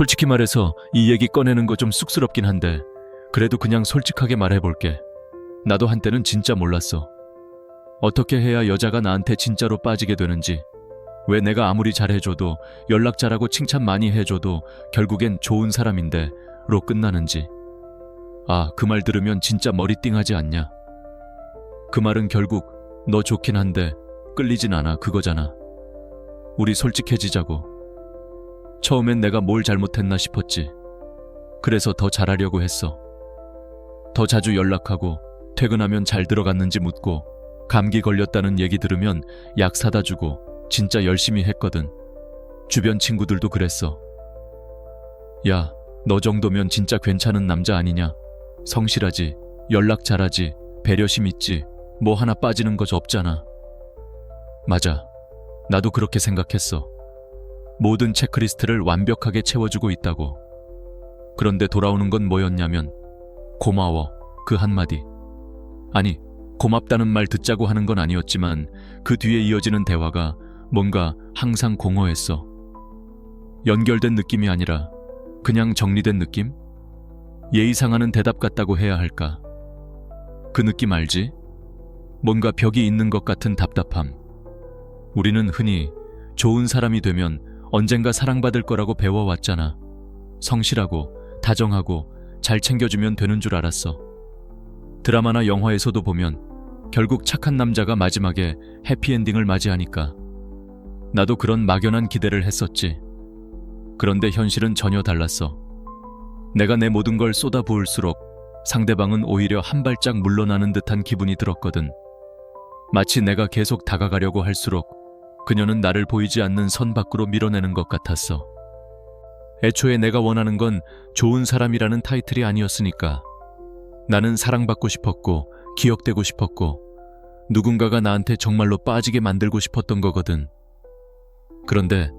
솔직히 말해서 이 얘기 꺼내는 거 좀 쑥스럽긴 한데 그래도 그냥 솔직하게 말해볼게. 나도 한때는 진짜 몰랐어. 어떻게 해야 여자가 나한테 진짜로 빠지게 되는지, 왜 내가 아무리 잘해줘도, 연락 잘하고 칭찬 많이 해줘도 결국엔 좋은 사람인데 로 끝나는지. 아, 그 말 들으면 진짜 머리띵하지 않냐? 그 말은 결국 너 좋긴 한데 끌리진 않아, 그거잖아. 우리 솔직해지자고. 처음엔 내가 뭘 잘못했나 싶었지. 그래서 더 잘하려고 했어. 더 자주 연락하고, 퇴근하면 잘 들어갔는지 묻고, 감기 걸렸다는 얘기 들으면 약 사다 주고, 진짜 열심히 했거든. 주변 친구들도 그랬어. 야, 너 정도면 진짜 괜찮은 남자 아니냐? 성실하지, 연락 잘하지, 배려심 있지, 뭐 하나 빠지는 거 없잖아. 맞아. 나도 그렇게 생각했어. 모든 체크리스트를 완벽하게 채워주고 있다고. 그런데 돌아오는 건 뭐였냐면 고마워, 그 한마디. 아니, 고맙다는 말 듣자고 하는 건 아니었지만 그 뒤에 이어지는 대화가 뭔가 항상 공허했어. 연결된 느낌이 아니라 그냥 정리된 느낌? 예의상하는 대답 같다고 해야 할까? 그 느낌 알지? 뭔가 벽이 있는 것 같은 답답함. 우리는 흔히 좋은 사람이 되면 언젠가 사랑받을 거라고 배워왔잖아. 성실하고 다정하고 잘 챙겨주면 되는 줄 알았어. 드라마나 영화에서도 보면 결국 착한 남자가 마지막에 해피엔딩을 맞이하니까. 나도 그런 막연한 기대를 했었지. 그런데 현실은 전혀 달랐어. 내가 내 모든 걸 쏟아부을수록 상대방은 오히려 한 발짝 물러나는 듯한 기분이 들었거든. 마치 내가 계속 다가가려고 할수록 그녀는 나를 보이지 않는 선 밖으로 밀어내는 것 같았어. 애초에 내가 원하는 건 좋은 사람이라는 타이틀이 아니었으니까. 나는 사랑받고 싶었고, 기억되고 싶었고, 누군가가 나한테 정말로 빠지게 만들고 싶었던 거거든. 그런데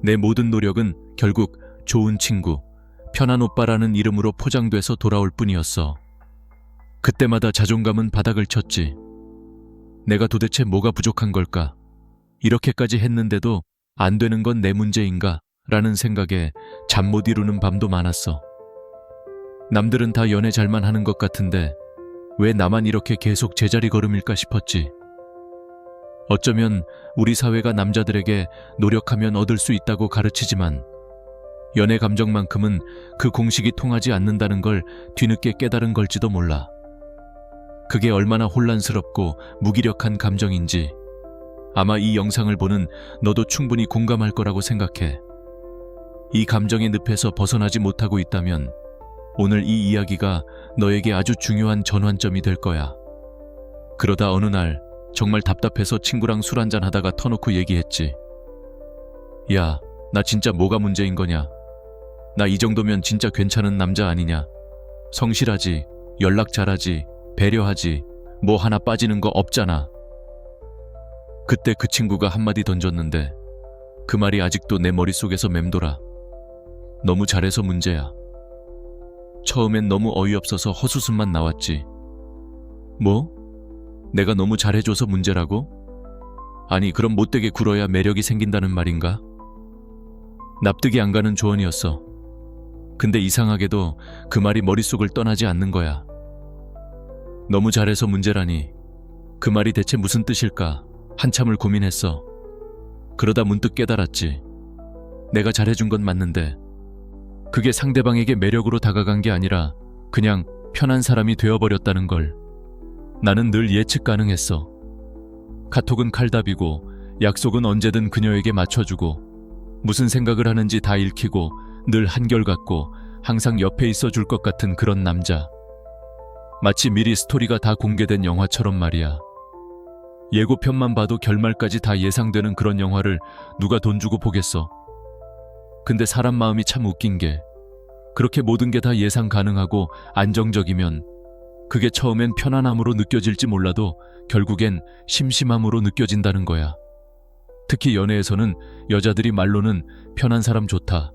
내 모든 노력은 결국 좋은 친구, 편한 오빠라는 이름으로 포장돼서 돌아올 뿐이었어. 그때마다 자존감은 바닥을 쳤지. 내가 도대체 뭐가 부족한 걸까? 이렇게까지 했는데도 안 되는 건 내 문제인가? 라는 생각에 잠 못 이루는 밤도 많았어. 남들은 다 연애 잘만 하는 것 같은데 왜 나만 이렇게 계속 제자리 걸음일까 싶었지. 어쩌면 우리 사회가 남자들에게 노력하면 얻을 수 있다고 가르치지만 연애 감정만큼은 그 공식이 통하지 않는다는 걸 뒤늦게 깨달은 걸지도 몰라. 그게 얼마나 혼란스럽고 무기력한 감정인지 아마 이 영상을 보는 너도 충분히 공감할 거라고 생각해. 이 감정의 늪에서 벗어나지 못하고 있다면 오늘 이 이야기가 너에게 아주 중요한 전환점이 될 거야. 그러다 어느 날 정말 답답해서 친구랑 술 한잔 하다가 터놓고 얘기했지. 야, 나 진짜 뭐가 문제인 거냐? 나 이 정도면 진짜 괜찮은 남자 아니냐? 성실하지, 연락 잘하지, 배려하지, 뭐 하나 빠지는 거 없잖아. 그때 그 친구가 한마디 던졌는데 그 말이 아직도 내 머릿속에서 맴돌아. 너무 잘해서 문제야. 처음엔 너무 어이없어서 헛웃음만 나왔지. 뭐? 내가 너무 잘해줘서 문제라고? 아니, 그럼 못되게 굴어야 매력이 생긴다는 말인가? 납득이 안 가는 조언이었어. 근데 이상하게도 그 말이 머릿속을 떠나지 않는 거야. 너무 잘해서 문제라니. 그 말이 대체 무슨 뜻일까? 한참을 고민했어. 그러다 문득 깨달았지. 내가 잘해준 건 맞는데 그게 상대방에게 매력으로 다가간 게 아니라 그냥 편한 사람이 되어버렸다는 걸. 나는 늘 예측 가능했어. 카톡은 칼답이고 약속은 언제든 그녀에게 맞춰주고 무슨 생각을 하는지 다 읽히고 늘 한결같고 항상 옆에 있어 줄 것 같은 그런 남자. 마치 미리 스토리가 다 공개된 영화처럼 말이야. 예고편만 봐도 결말까지 다 예상되는 그런 영화를 누가 돈 주고 보겠어. 근데 사람 마음이 참 웃긴 게 그렇게 모든 게 다 예상 가능하고 안정적이면 그게 처음엔 편안함으로 느껴질지 몰라도 결국엔 심심함으로 느껴진다는 거야. 특히 연애에서는 여자들이 말로는 편한 사람 좋다,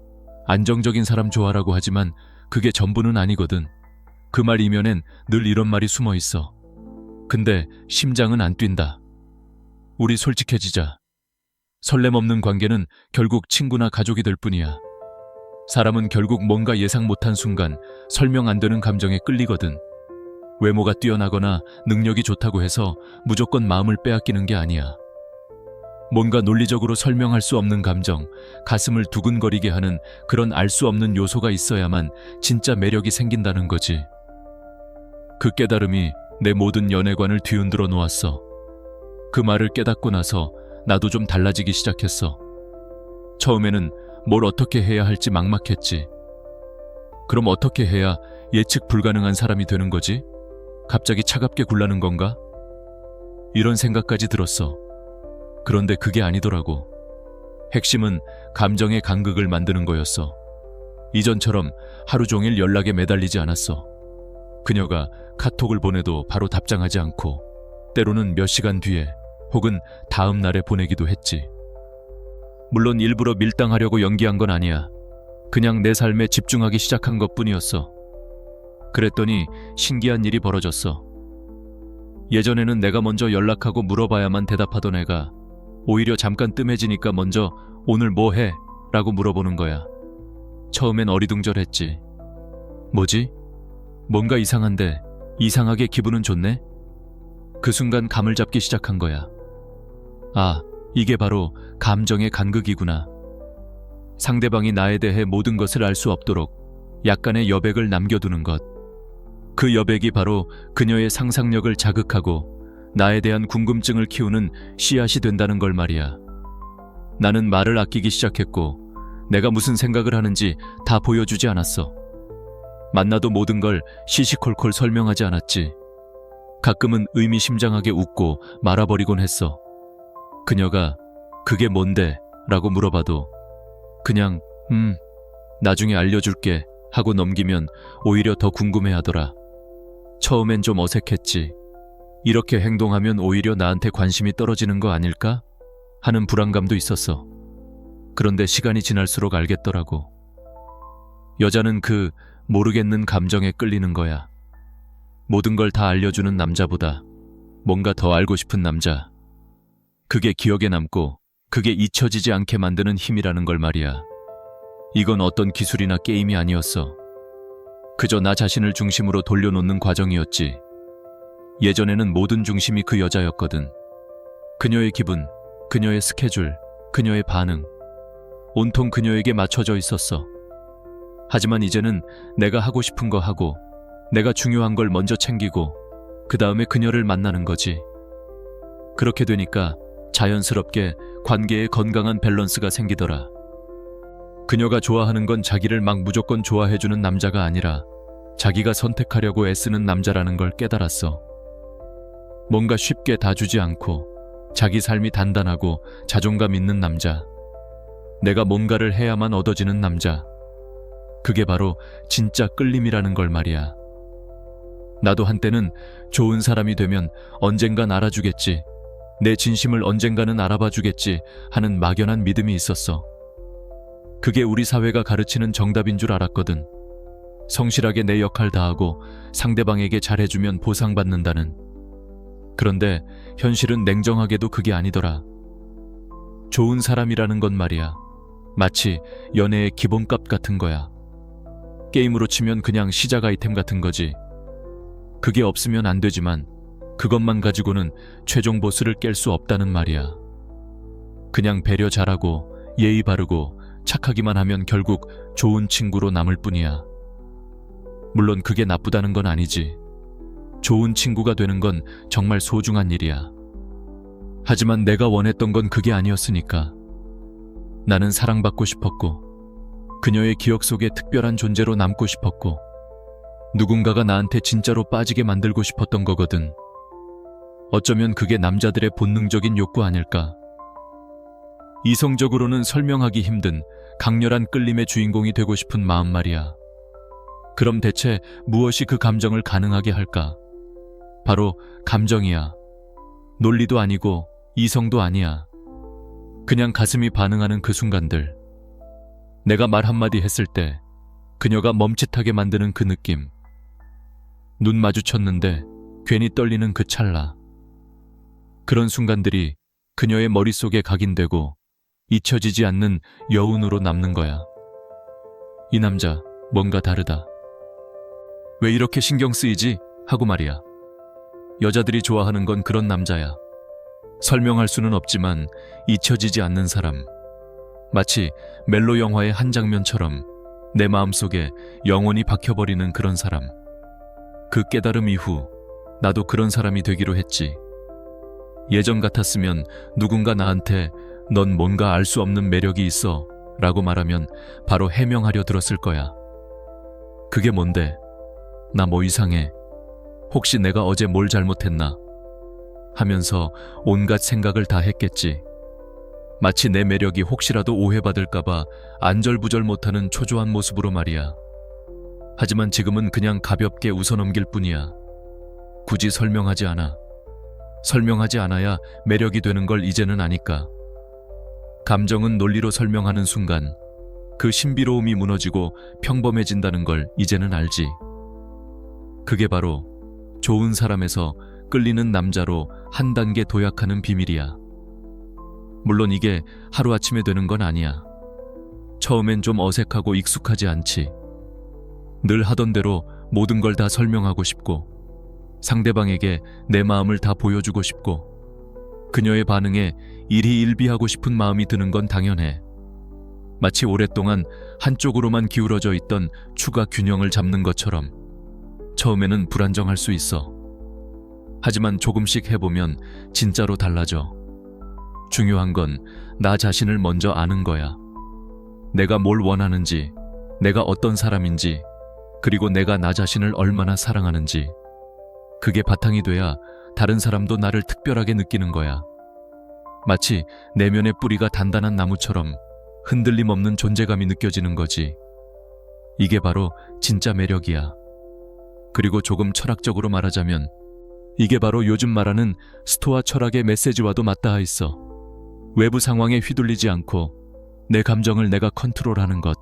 안정적인 사람 좋아라고 하지만 그게 전부는 아니거든. 그 말 이면엔 늘 이런 말이 숨어 있어. 근데 심장은 안 뛴다. 우리 솔직해지자. 설렘 없는 관계는 결국 친구나 가족이 될 뿐이야. 사람은 결국 뭔가 예상 못한 순간 설명 안 되는 감정에 끌리거든. 외모가 뛰어나거나 능력이 좋다고 해서 무조건 마음을 빼앗기는 게 아니야. 뭔가 논리적으로 설명할 수 없는 감정, 가슴을 두근거리게 하는 그런 알 수 없는 요소가 있어야만 진짜 매력이 생긴다는 거지. 그 깨달음이 내 모든 연애관을 뒤흔들어 놓았어. 그 말을 깨닫고 나서 나도 좀 달라지기 시작했어. 처음에는 뭘 어떻게 해야 할지 막막했지. 그럼 어떻게 해야 예측 불가능한 사람이 되는 거지? 갑자기 차갑게 굴라는 건가? 이런 생각까지 들었어. 그런데 그게 아니더라고. 핵심은 감정의 간극을 만드는 거였어. 이전처럼 하루 종일 연락에 매달리지 않았어. 그녀가 카톡을 보내도 바로 답장하지 않고 때로는 몇 시간 뒤에 혹은 다음 날에 보내기도 했지. 물론 일부러 밀당하려고 연기한 건 아니야. 그냥 내 삶에 집중하기 시작한 것뿐이었어. 그랬더니 신기한 일이 벌어졌어. 예전에는 내가 먼저 연락하고 물어봐야만 대답하던 애가 오히려 잠깐 뜸해지니까 먼저 오늘 뭐 해? 라고 물어보는 거야. 처음엔 어리둥절했지. 뭐지? 뭔가 이상한데 이상하게 기분은 좋네? 그 순간 감을 잡기 시작한 거야. 아, 이게 바로 감정의 간극이구나. 상대방이 나에 대해 모든 것을 알 수 없도록 약간의 여백을 남겨두는 것. 그 여백이 바로 그녀의 상상력을 자극하고 나에 대한 궁금증을 키우는 씨앗이 된다는 걸 말이야. 나는 말을 아끼기 시작했고 내가 무슨 생각을 하는지 다 보여주지 않았어. 만나도 모든 걸 시시콜콜 설명하지 않았지. 가끔은 의미심장하게 웃고 말아버리곤 했어. 그녀가 그게 뭔데? 라고 물어봐도 그냥 나중에 알려줄게 하고 넘기면 오히려 더 궁금해하더라. 처음엔 좀 어색했지. 이렇게 행동하면 오히려 나한테 관심이 떨어지는 거 아닐까? 하는 불안감도 있었어. 그런데 시간이 지날수록 알겠더라고. 여자는 그 모르겠는 감정에 끌리는 거야. 모든 걸 다 알려주는 남자보다 뭔가 더 알고 싶은 남자. 그게 기억에 남고 그게 잊혀지지 않게 만드는 힘이라는 걸 말이야. 이건 어떤 기술이나 게임이 아니었어. 그저 나 자신을 중심으로 돌려놓는 과정이었지. 예전에는 모든 중심이 그 여자였거든. 그녀의 기분, 그녀의 스케줄, 그녀의 반응. 온통 그녀에게 맞춰져 있었어. 하지만 이제는 내가 하고 싶은 거 하고 내가 중요한 걸 먼저 챙기고 그 다음에 그녀를 만나는 거지. 그렇게 되니까 자연스럽게 관계에 건강한 밸런스가 생기더라. 그녀가 좋아하는 건 자기를 막 무조건 좋아해주는 남자가 아니라 자기가 선택하려고 애쓰는 남자라는 걸 깨달았어. 뭔가 쉽게 다 주지 않고 자기 삶이 단단하고 자존감 있는 남자. 내가 뭔가를 해야만 얻어지는 남자. 그게 바로 진짜 끌림이라는 걸 말이야. 나도 한때는 좋은 사람이 되면 언젠간 알아주겠지, 내 진심을 언젠가는 알아봐주겠지 하는 막연한 믿음이 있었어. 그게 우리 사회가 가르치는 정답인 줄 알았거든. 성실하게 내 역할 다하고 상대방에게 잘해주면 보상받는다는. 그런데 현실은 냉정하게도 그게 아니더라. 좋은 사람이라는 건 말이야, 마치 연애의 기본값 같은 거야. 게임으로 치면 그냥 시작 아이템 같은 거지. 그게 없으면 안 되지만 그것만 가지고는 최종 보스를 깰 수 없다는 말이야. 그냥 배려 잘하고 예의 바르고 착하기만 하면 결국 좋은 친구로 남을 뿐이야. 물론 그게 나쁘다는 건 아니지. 좋은 친구가 되는 건 정말 소중한 일이야. 하지만 내가 원했던 건 그게 아니었으니까. 나는 사랑받고 싶었고 그녀의 기억 속에 특별한 존재로 남고 싶었고 누군가가 나한테 진짜로 빠지게 만들고 싶었던 거거든. 어쩌면 그게 남자들의 본능적인 욕구 아닐까. 이성적으로는 설명하기 힘든 강렬한 끌림의 주인공이 되고 싶은 마음 말이야. 그럼 대체 무엇이 그 감정을 가능하게 할까? 바로 감정이야. 논리도 아니고 이성도 아니야. 그냥 가슴이 반응하는 그 순간들. 내가 말 한마디 했을 때 그녀가 멈칫하게 만드는 그 느낌. 눈 마주쳤는데 괜히 떨리는 그 찰나. 그런 순간들이 그녀의 머릿속에 각인되고 잊혀지지 않는 여운으로 남는 거야. 이 남자 뭔가 다르다. 왜 이렇게 신경 쓰이지? 하고 말이야. 여자들이 좋아하는 건 그런 남자야. 설명할 수는 없지만 잊혀지지 않는 사람. 마치 멜로 영화의 한 장면처럼 내 마음속에 영원히 박혀버리는 그런 사람. 그 깨달음 이후 나도 그런 사람이 되기로 했지. 예전 같았으면 누군가 나한테 넌 뭔가 알 수 없는 매력이 있어 라고 말하면 바로 해명하려 들었을 거야. 그게 뭔데? 나 뭐 이상해? 혹시 내가 어제 뭘 잘못했나? 하면서 온갖 생각을 다 했겠지. 마치 내 매력이 혹시라도 오해받을까봐 안절부절 못하는 초조한 모습으로 말이야. 하지만 지금은 그냥 가볍게 웃어넘길 뿐이야. 굳이 설명하지 않아. 설명하지 않아야 매력이 되는 걸 이제는 아니까. 감정은 논리로 설명하는 순간 그 신비로움이 무너지고 평범해진다는 걸 이제는 알지. 그게 바로 좋은 사람에서 끌리는 남자로 한 단계 도약하는 비밀이야. 물론 이게 하루아침에 되는 건 아니야. 처음엔 좀 어색하고 익숙하지 않지. 늘 하던 대로 모든 걸 다 설명하고 싶고 상대방에게 내 마음을 다 보여주고 싶고 그녀의 반응에 일희일비하고 싶은 마음이 드는 건 당연해. 마치 오랫동안 한쪽으로만 기울어져 있던 추가 균형을 잡는 것처럼 처음에는 불안정할 수 있어. 하지만 조금씩 해보면 진짜로 달라져. 중요한 건 나 자신을 먼저 아는 거야. 내가 뭘 원하는지, 내가 어떤 사람인지, 그리고 내가 나 자신을 얼마나 사랑하는지. 그게 바탕이 돼야 다른 사람도 나를 특별하게 느끼는 거야. 마치 내면의 뿌리가 단단한 나무처럼 흔들림 없는 존재감이 느껴지는 거지. 이게 바로 진짜 매력이야. 그리고 조금 철학적으로 말하자면 이게 바로 요즘 말하는 스토아 철학의 메시지와도 맞닿아 있어. 외부 상황에 휘둘리지 않고 내 감정을 내가 컨트롤하는 것.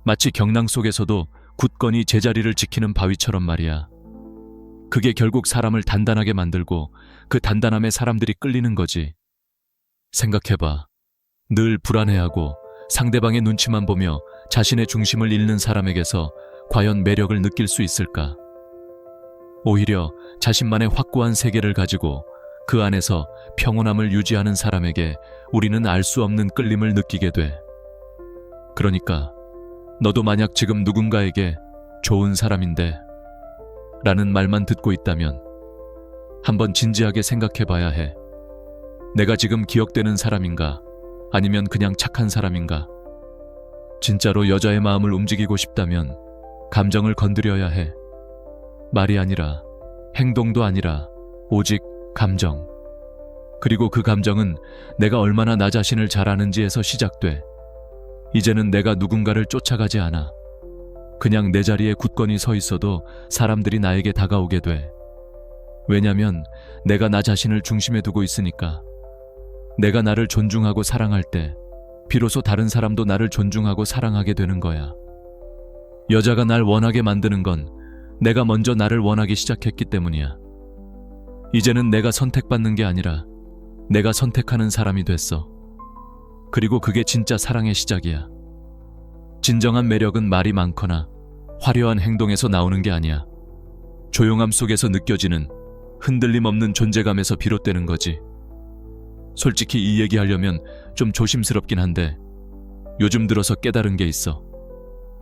마치 경랑 속에서도 굳건히 제자리를 지키는 바위처럼 말이야. 그게 결국 사람을 단단하게 만들고 그 단단함에 사람들이 끌리는 거지. 생각해봐. 늘 불안해하고 상대방의 눈치만 보며 자신의 중심을 잃는 사람에게서 과연 매력을 느낄 수 있을까? 오히려 자신만의 확고한 세계를 가지고 그 안에서 평온함을 유지하는 사람에게 우리는 알 수 없는 끌림을 느끼게 돼. 그러니까 너도 만약 지금 누군가에게 좋은 사람인데 라는 말만 듣고 있다면 한번 진지하게 생각해 봐야 해. 내가 지금 기억되는 사람인가? 아니면 그냥 착한 사람인가? 진짜로 여자의 마음을 움직이고 싶다면 감정을 건드려야 해. 말이 아니라, 행동도 아니라 오직 감정. 그리고 그 감정은 내가 얼마나 나 자신을 잘 아는지에서 시작돼. 이제는 내가 누군가를 쫓아가지 않아. 그냥 내 자리에 굳건히 서 있어도 사람들이 나에게 다가오게 돼. 왜냐면 내가 나 자신을 중심에 두고 있으니까. 내가 나를 존중하고 사랑할 때 비로소 다른 사람도 나를 존중하고 사랑하게 되는 거야. 여자가 날 원하게 만드는 건 내가 먼저 나를 원하기 시작했기 때문이야. 이제는 내가 선택받는 게 아니라 내가 선택하는 사람이 됐어. 그리고 그게 진짜 사랑의 시작이야. 진정한 매력은 말이 많거나 화려한 행동에서 나오는 게 아니야. 조용함 속에서 느껴지는 흔들림 없는 존재감에서 비롯되는 거지. 솔직히 이 얘기하려면 좀 조심스럽긴 한데 요즘 들어서 깨달은 게 있어.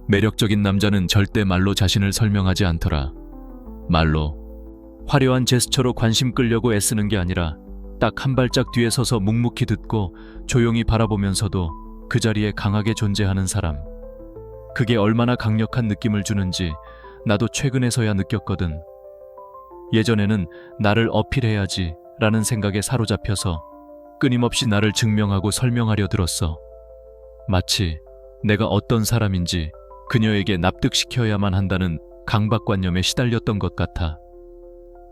매력적인 남자는 절대 말로 자신을 설명하지 않더라. 말로. 화려한 제스처로 관심 끌려고 애쓰는 게 아니라 딱 한 발짝 뒤에 서서 묵묵히 듣고 조용히 바라보면서도 그 자리에 강하게 존재하는 사람. 그게 얼마나 강력한 느낌을 주는지 나도 최근에서야 느꼈거든. 예전에는 나를 어필해야지 라는 생각에 사로잡혀서 끊임없이 나를 증명하고 설명하려 들었어. 마치 내가 어떤 사람인지 그녀에게 납득시켜야만 한다는 강박관념에 시달렸던 것 같아.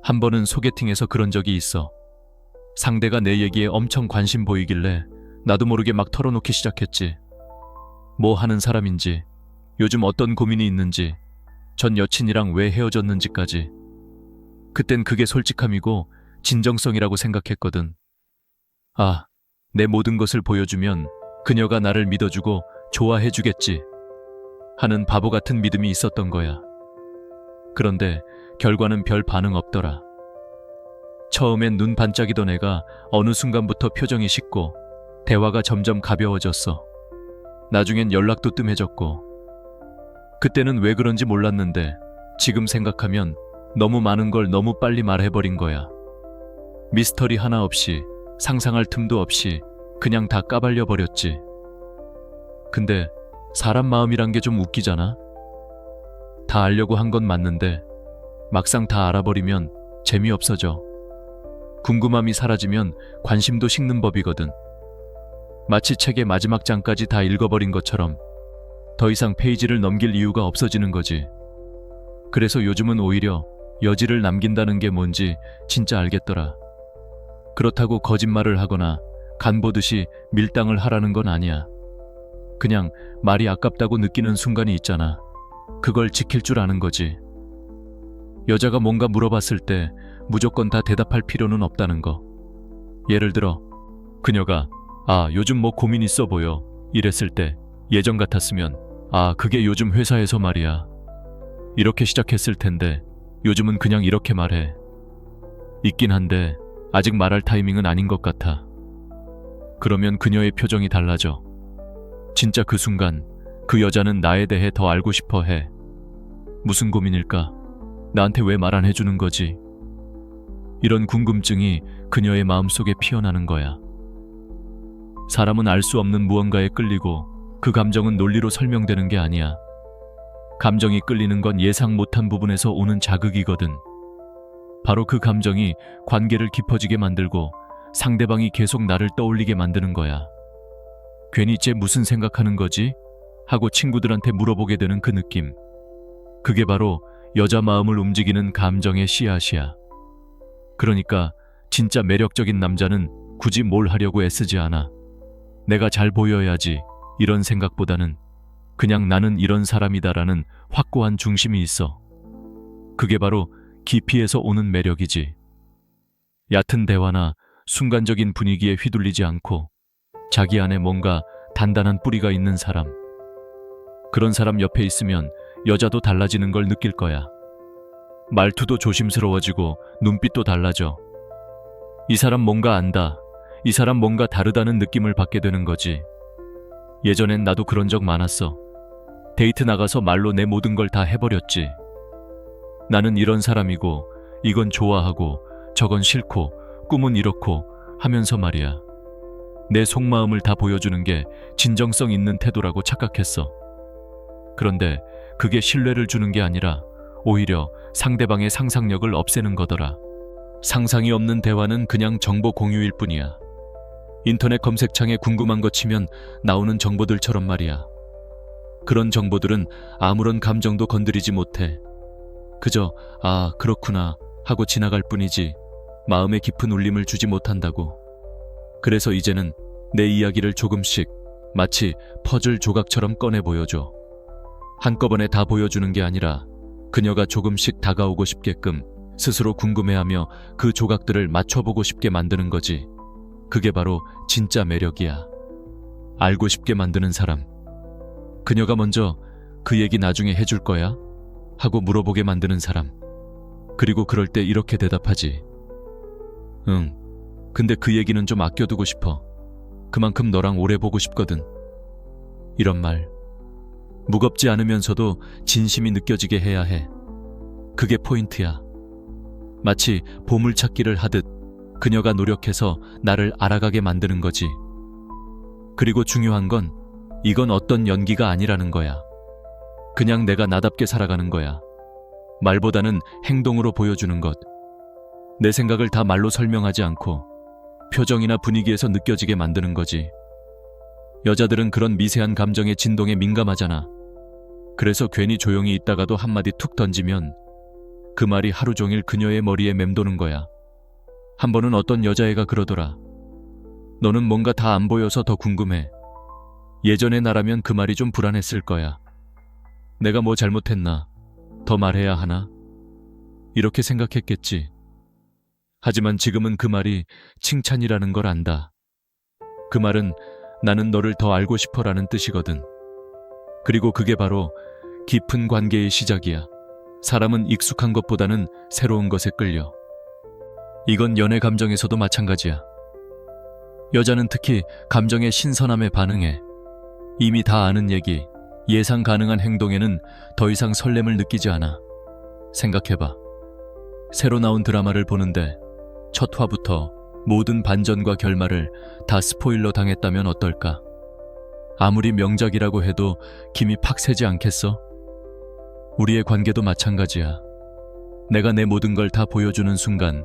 한 번은 소개팅에서 그런 적이 있어. 상대가 내 얘기에 엄청 관심 보이길래 나도 모르게 막 털어놓기 시작했지. 뭐 하는 사람인지, 요즘 어떤 고민이 있는지, 전 여친이랑 왜 헤어졌는지까지. 그땐 그게 솔직함이고 진정성이라고 생각했거든. 아, 내 모든 것을 보여주면 그녀가 나를 믿어주고 좋아해주겠지. 하는 바보 같은 믿음이 있었던 거야. 그런데 결과는 별 반응 없더라. 처음엔 눈 반짝이던 애가 어느 순간부터 표정이 식고 대화가 점점 가벼워졌어. 나중엔 연락도 뜸해졌고. 그때는 왜 그런지 몰랐는데 지금 생각하면 너무 많은 걸 너무 빨리 말해버린 거야. 미스터리 하나 없이, 상상할 틈도 없이 그냥 다 까발려 버렸지. 근데 사람 마음이란 게 좀 웃기잖아. 다 알려고 한 건 맞는데 막상 다 알아버리면 재미없어져. 궁금함이 사라지면 관심도 식는 법이거든. 마치 책의 마지막 장까지 다 읽어버린 것처럼 더 이상 페이지를 넘길 이유가 없어지는 거지. 그래서 요즘은 오히려 여지를 남긴다는 게 뭔지 진짜 알겠더라. 그렇다고 거짓말을 하거나 간 보듯이 밀당을 하라는 건 아니야. 그냥 말이 아깝다고 느끼는 순간이 있잖아. 그걸 지킬 줄 아는 거지. 여자가 뭔가 물어봤을 때 무조건 다 대답할 필요는 없다는 거. 예를 들어 그녀가 요즘 뭐 고민 있어 보여 이랬을 때 예전 같았으면 그게 요즘 회사에서 말이야 이렇게 시작했을 텐데 요즘은 그냥 이렇게 말해. 있긴 한데 아직 말할 타이밍은 아닌 것 같아. 그러면 그녀의 표정이 달라져. 진짜 그 순간 그 여자는 나에 대해 더 알고 싶어 해. 무슨 고민일까? 나한테 왜 말 안 해주는 거지? 이런 궁금증이 그녀의 마음속에 피어나는 거야. 사람은 알 수 없는 무언가에 끌리고 그 감정은 논리로 설명되는 게 아니야. 감정이 끌리는 건 예상 못한 부분에서 오는 자극이거든. 바로 그 감정이 관계를 깊어지게 만들고 상대방이 계속 나를 떠올리게 만드는 거야. 괜히 쟤 무슨 생각하는 거지? 하고 친구들한테 물어보게 되는 그 느낌. 그게 바로 여자 마음을 움직이는 감정의 씨앗이야. 그러니까 진짜 매력적인 남자는 굳이 뭘 하려고 애쓰지 않아. 내가 잘 보여야지 이런 생각보다는 그냥 나는 이런 사람이다라는 확고한 중심이 있어. 그게 바로 깊이에서 오는 매력이지. 얕은 대화나 순간적인 분위기에 휘둘리지 않고 자기 안에 뭔가 단단한 뿌리가 있는 사람. 그런 사람 옆에 있으면 여자도 달라지는 걸 느낄 거야. 말투도 조심스러워지고 눈빛도 달라져. 이 사람 뭔가 안다. 이 사람 뭔가 다르다는 느낌을 받게 되는 거지. 예전엔 나도 그런 적 많았어. 데이트 나가서 말로 내 모든 걸 다 해버렸지. 나는 이런 사람이고 이건 좋아하고 저건 싫고 꿈은 이렇고 하면서 말이야. 내 속마음을 다 보여주는 게 진정성 있는 태도라고 착각했어. 그런데 그게 신뢰를 주는 게 아니라 오히려 상대방의 상상력을 없애는 거더라. 상상이 없는 대화는 그냥 정보 공유일 뿐이야. 인터넷 검색창에 궁금한 거 치면 나오는 정보들처럼 말이야. 그런 정보들은 아무런 감정도 건드리지 못해. 그저 그렇구나 하고 지나갈 뿐이지 마음에 깊은 울림을 주지 못한다고. 그래서 이제는 내 이야기를 조금씩 마치 퍼즐 조각처럼 꺼내 보여줘. 한꺼번에 다 보여주는 게 아니라 그녀가 조금씩 다가오고 싶게끔 스스로 궁금해하며 그 조각들을 맞춰보고 싶게 만드는 거지. 그게 바로 진짜 매력이야. 알고 싶게 만드는 사람. 그녀가 먼저 그 얘기 나중에 해줄 거야? 하고 물어보게 만드는 사람. 그리고 그럴 때 이렇게 대답하지. 응, 근데 그 얘기는 좀 아껴두고 싶어. 그만큼 너랑 오래 보고 싶거든. 이런 말. 무겁지 않으면서도 진심이 느껴지게 해야 해. 그게 포인트야. 마치 보물찾기를 하듯 그녀가 노력해서 나를 알아가게 만드는 거지. 그리고 중요한 건 이건 어떤 연기가 아니라는 거야. 그냥 내가 나답게 살아가는 거야. 말보다는 행동으로 보여주는 것. 내 생각을 다 말로 설명하지 않고 표정이나 분위기에서 느껴지게 만드는 거지. 여자들은 그런 미세한 감정의 진동에 민감하잖아. 그래서 괜히 조용히 있다가도 한마디 툭 던지면 그 말이 하루 종일 그녀의 머리에 맴도는 거야. 한 번은 어떤 여자애가 그러더라. 너는 뭔가 다 안 보여서 더 궁금해. 예전의 나라면 그 말이 좀 불안했을 거야. 내가 뭐 잘못했나? 더 말해야 하나? 이렇게 생각했겠지. 하지만 지금은 그 말이 칭찬이라는 걸 안다. 그 말은 나는 너를 더 알고 싶어라는 뜻이거든. 그리고 그게 바로 깊은 관계의 시작이야. 사람은 익숙한 것보다는 새로운 것에 끌려. 이건 연애 감정에서도 마찬가지야. 여자는 특히 감정의 신선함에 반응해. 이미 다 아는 얘기, 예상 가능한 행동에는 더 이상 설렘을 느끼지 않아. 생각해봐. 새로 나온 드라마를 보는데 첫 화부터 모든 반전과 결말을 다 스포일러 당했다면 어떨까? 아무리 명작이라고 해도 김이 팍 새지 않겠어? 우리의 관계도 마찬가지야. 내가 내 모든 걸 다 보여주는 순간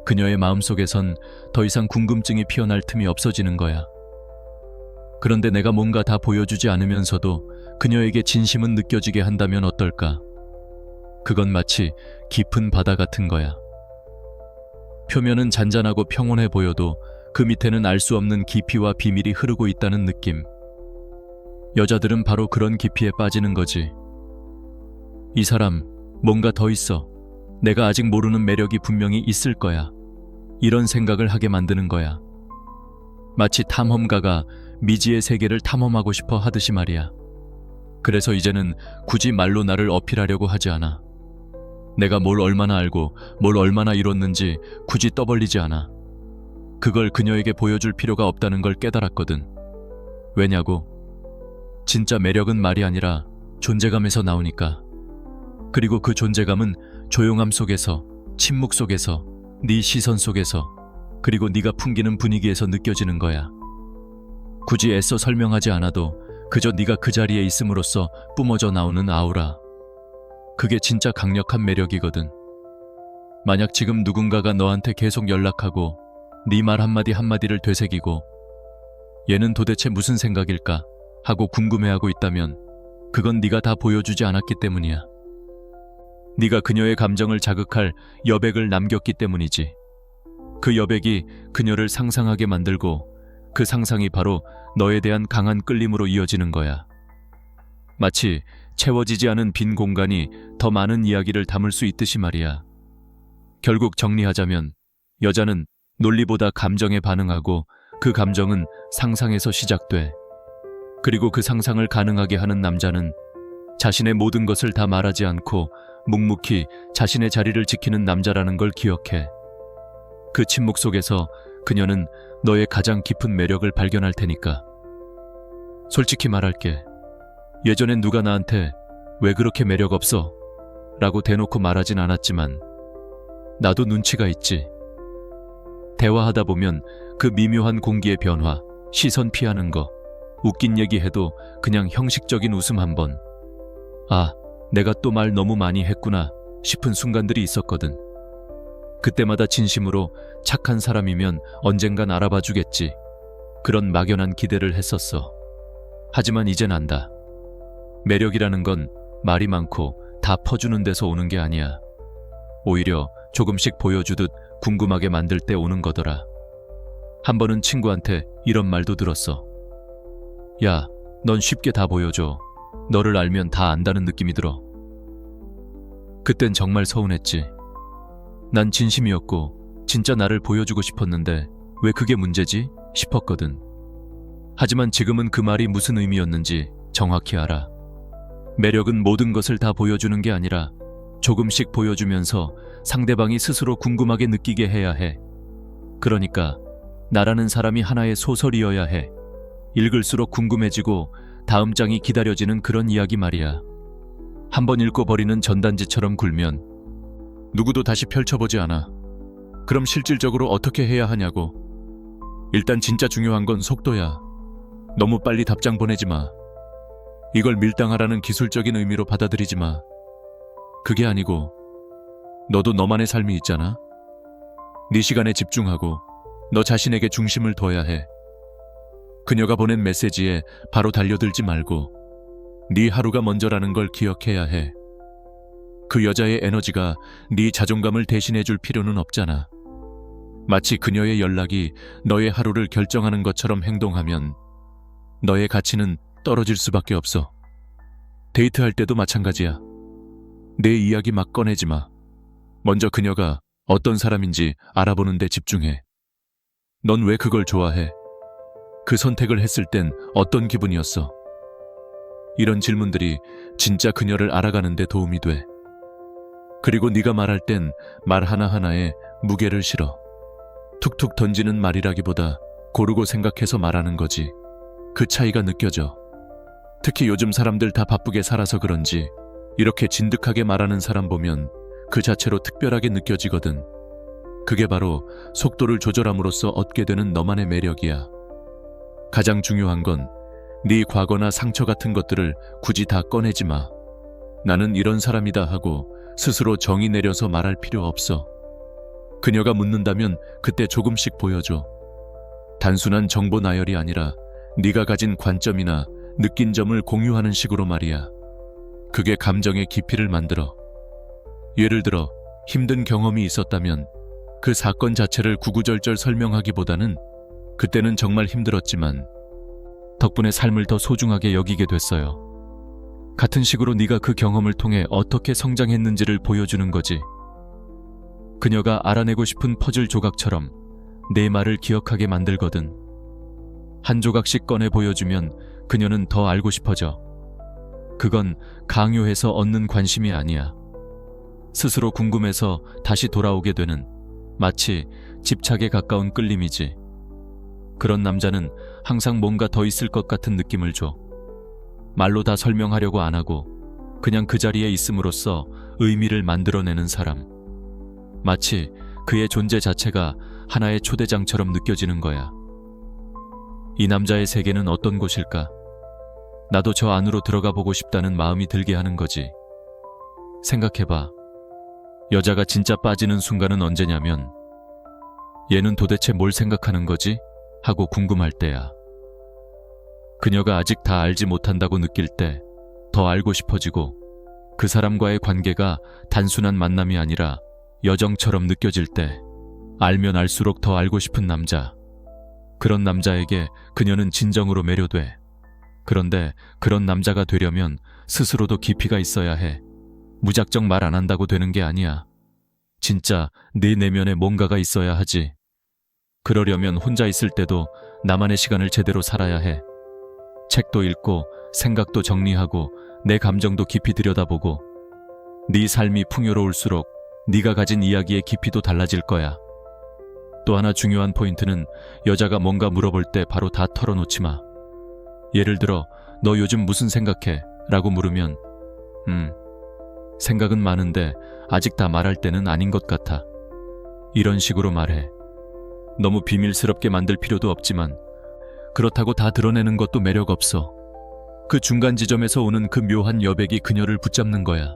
그녀의 마음속에선 더 이상 궁금증이 피어날 틈이 없어지는 거야. 그런데 내가 뭔가 다 보여주지 않으면서도 그녀에게 진심은 느껴지게 한다면 어떨까? 그건 마치 깊은 바다 같은 거야. 표면은 잔잔하고 평온해 보여도 그 밑에는 알 수 없는 깊이와 비밀이 흐르고 있다는 느낌. 여자들은 바로 그런 깊이에 빠지는 거지. 이 사람, 뭔가 더 있어. 내가 아직 모르는 매력이 분명히 있을 거야. 이런 생각을 하게 만드는 거야. 마치 탐험가가 미지의 세계를 탐험하고 싶어 하듯이 말이야. 그래서 이제는 굳이 말로 나를 어필하려고 하지 않아. 내가 뭘 얼마나 알고 뭘 얼마나 이뤘는지 굳이 떠벌리지 않아. 그걸 그녀에게 보여줄 필요가 없다는 걸 깨달았거든. 왜냐고? 진짜 매력은 말이 아니라 존재감에서 나오니까. 그리고 그 존재감은 조용함 속에서, 침묵 속에서, 네 시선 속에서, 그리고 네가 풍기는 분위기에서 느껴지는 거야. 굳이 애써 설명하지 않아도 그저 네가 그 자리에 있음으로써 뿜어져 나오는 아우라. 그게 진짜 강력한 매력이거든. 만약 지금 누군가가 너한테 계속 연락하고 네 말 한마디 한마디를 되새기고 얘는 도대체 무슨 생각일까 하고 궁금해하고 있다면 그건 네가 다 보여주지 않았기 때문이야. 네가 그녀의 감정을 자극할 여백을 남겼기 때문이지. 그 여백이 그녀를 상상하게 만들고 그 상상이 바로 너에 대한 강한 끌림으로 이어지는 거야. 마치 채워지지 않은 빈 공간이 더 많은 이야기를 담을 수 있듯이 말이야. 결국 정리하자면 여자는 논리보다 감정에 반응하고 그 감정은 상상에서 시작돼. 그리고 그 상상을 가능하게 하는 남자는 자신의 모든 것을 다 말하지 않고 묵묵히 자신의 자리를 지키는 남자라는 걸 기억해. 그 침묵 속에서 그녀는 너의 가장 깊은 매력을 발견할 테니까. 솔직히 말할게. 예전엔 누가 나한테 왜 그렇게 매력 없어? 라고 대놓고 말하진 않았지만 나도 눈치가 있지. 대화하다 보면 그 미묘한 공기의 변화, 시선 피하는 거, 웃긴 얘기해도 그냥 형식적인 웃음 한 번. 아, 내가 또 말 너무 많이 했구나 싶은 순간들이 있었거든. 그때마다 진심으로 착한 사람이면 언젠간 알아봐 주겠지. 그런 막연한 기대를 했었어. 하지만 이젠 안다. 매력이라는 건 말이 많고 다 퍼주는 데서 오는 게 아니야. 오히려 조금씩 보여주듯 궁금하게 만들 때 오는 거더라. 한 번은 친구한테 이런 말도 들었어. 야, 넌 쉽게 다 보여줘. 너를 알면 다 안다는 느낌이 들어. 그땐 정말 서운했지. 난 진심이었고 진짜 나를 보여주고 싶었는데 왜 그게 문제지? 싶었거든. 하지만 지금은 그 말이 무슨 의미였는지 정확히 알아. 매력은 모든 것을 다 보여주는 게 아니라 조금씩 보여주면서 상대방이 스스로 궁금하게 느끼게 해야 해. 그러니까 나라는 사람이 하나의 소설이어야 해. 읽을수록 궁금해지고 다음 장이 기다려지는 그런 이야기 말이야. 한번 읽고 버리는 전단지처럼 굴면 누구도 다시 펼쳐보지 않아. 그럼 실질적으로 어떻게 해야 하냐고. 일단 진짜 중요한 건 속도야. 너무 빨리 답장 보내지 마. 이걸 밀당하라는 기술적인 의미로 받아들이지 마. 그게 아니고 너도 너만의 삶이 있잖아. 네 시간에 집중하고 너 자신에게 중심을 둬야 해. 그녀가 보낸 메시지에 바로 달려들지 말고 네 하루가 먼저라는 걸 기억해야 해. 그 여자의 에너지가 네 자존감을 대신해 줄 필요는 없잖아. 마치 그녀의 연락이 너의 하루를 결정하는 것처럼 행동하면 너의 가치는 떨어질 수밖에 없어. 데이트할 때도 마찬가지야. 내 이야기 막 꺼내지 마. 먼저 그녀가 어떤 사람인지 알아보는 데 집중해. 넌 왜 그걸 좋아해? 그 선택을 했을 땐 어떤 기분이었어? 이런 질문들이 진짜 그녀를 알아가는 데 도움이 돼. 그리고 네가 말할 땐 말 하나하나에 무게를 실어. 툭툭 던지는 말이라기보다 고르고 생각해서 말하는 거지. 그 차이가 느껴져. 특히 요즘 사람들 다 바쁘게 살아서 그런지 이렇게 진득하게 말하는 사람 보면 그 자체로 특별하게 느껴지거든. 그게 바로 속도를 조절함으로써 얻게 되는 너만의 매력이야. 가장 중요한 건 네 과거나 상처 같은 것들을 굳이 다 꺼내지 마. 나는 이런 사람이다 하고 스스로 정의 내려서 말할 필요 없어. 그녀가 묻는다면 그때 조금씩 보여줘. 단순한 정보 나열이 아니라 네가 가진 관점이나 느낀 점을 공유하는 식으로 말이야. 그게 감정의 깊이를 만들어. 예를 들어 힘든 경험이 있었다면 그 사건 자체를 구구절절 설명하기보다는 그때는 정말 힘들었지만 덕분에 삶을 더 소중하게 여기게 됐어요. 같은 식으로 네가 그 경험을 통해 어떻게 성장했는지를 보여주는 거지. 그녀가 알아내고 싶은 퍼즐 조각처럼 내 말을 기억하게 만들거든. 한 조각씩 꺼내 보여주면 그녀는 더 알고 싶어져. 그건 강요해서 얻는 관심이 아니야. 스스로 궁금해서 다시 돌아오게 되는, 마치 집착에 가까운 끌림이지. 그런 남자는 항상 뭔가 더 있을 것 같은 느낌을 줘. 말로 다 설명하려고 안 하고 그냥 그 자리에 있음으로써 의미를 만들어내는 사람. 마치 그의 존재 자체가 하나의 초대장처럼 느껴지는 거야. 이 남자의 세계는 어떤 곳일까? 나도 저 안으로 들어가 보고 싶다는 마음이 들게 하는 거지. 생각해봐. 여자가 진짜 빠지는 순간은 언제냐면 얘는 도대체 뭘 생각하는 거지? 하고 궁금할 때야. 그녀가 아직 다 알지 못한다고 느낄 때 더 알고 싶어지고, 그 사람과의 관계가 단순한 만남이 아니라 여정처럼 느껴질 때 알면 알수록 더 알고 싶은 남자. 그런 남자에게 그녀는 진정으로 매료돼. 그런데 그런 남자가 되려면 스스로도 깊이가 있어야 해. 무작정 말 안 한다고 되는 게 아니야. 진짜 네 내면에 뭔가가 있어야 하지. 그러려면 혼자 있을 때도 나만의 시간을 제대로 살아야 해. 책도 읽고 생각도 정리하고 내 감정도 깊이 들여다보고. 네 삶이 풍요로울수록 네가 가진 이야기의 깊이도 달라질 거야. 또 하나 중요한 포인트는 여자가 뭔가 물어볼 때 바로 다 털어놓지 마. 예를 들어 너 요즘 무슨 생각해? 라고 물으면 생각은 많은데 아직 다 말할 때는 아닌 것 같아. 이런 식으로 말해. 너무 비밀스럽게 만들 필요도 없지만 그렇다고 다 드러내는 것도 매력 없어. 그 중간 지점에서 오는 그 묘한 여백이 그녀를 붙잡는 거야.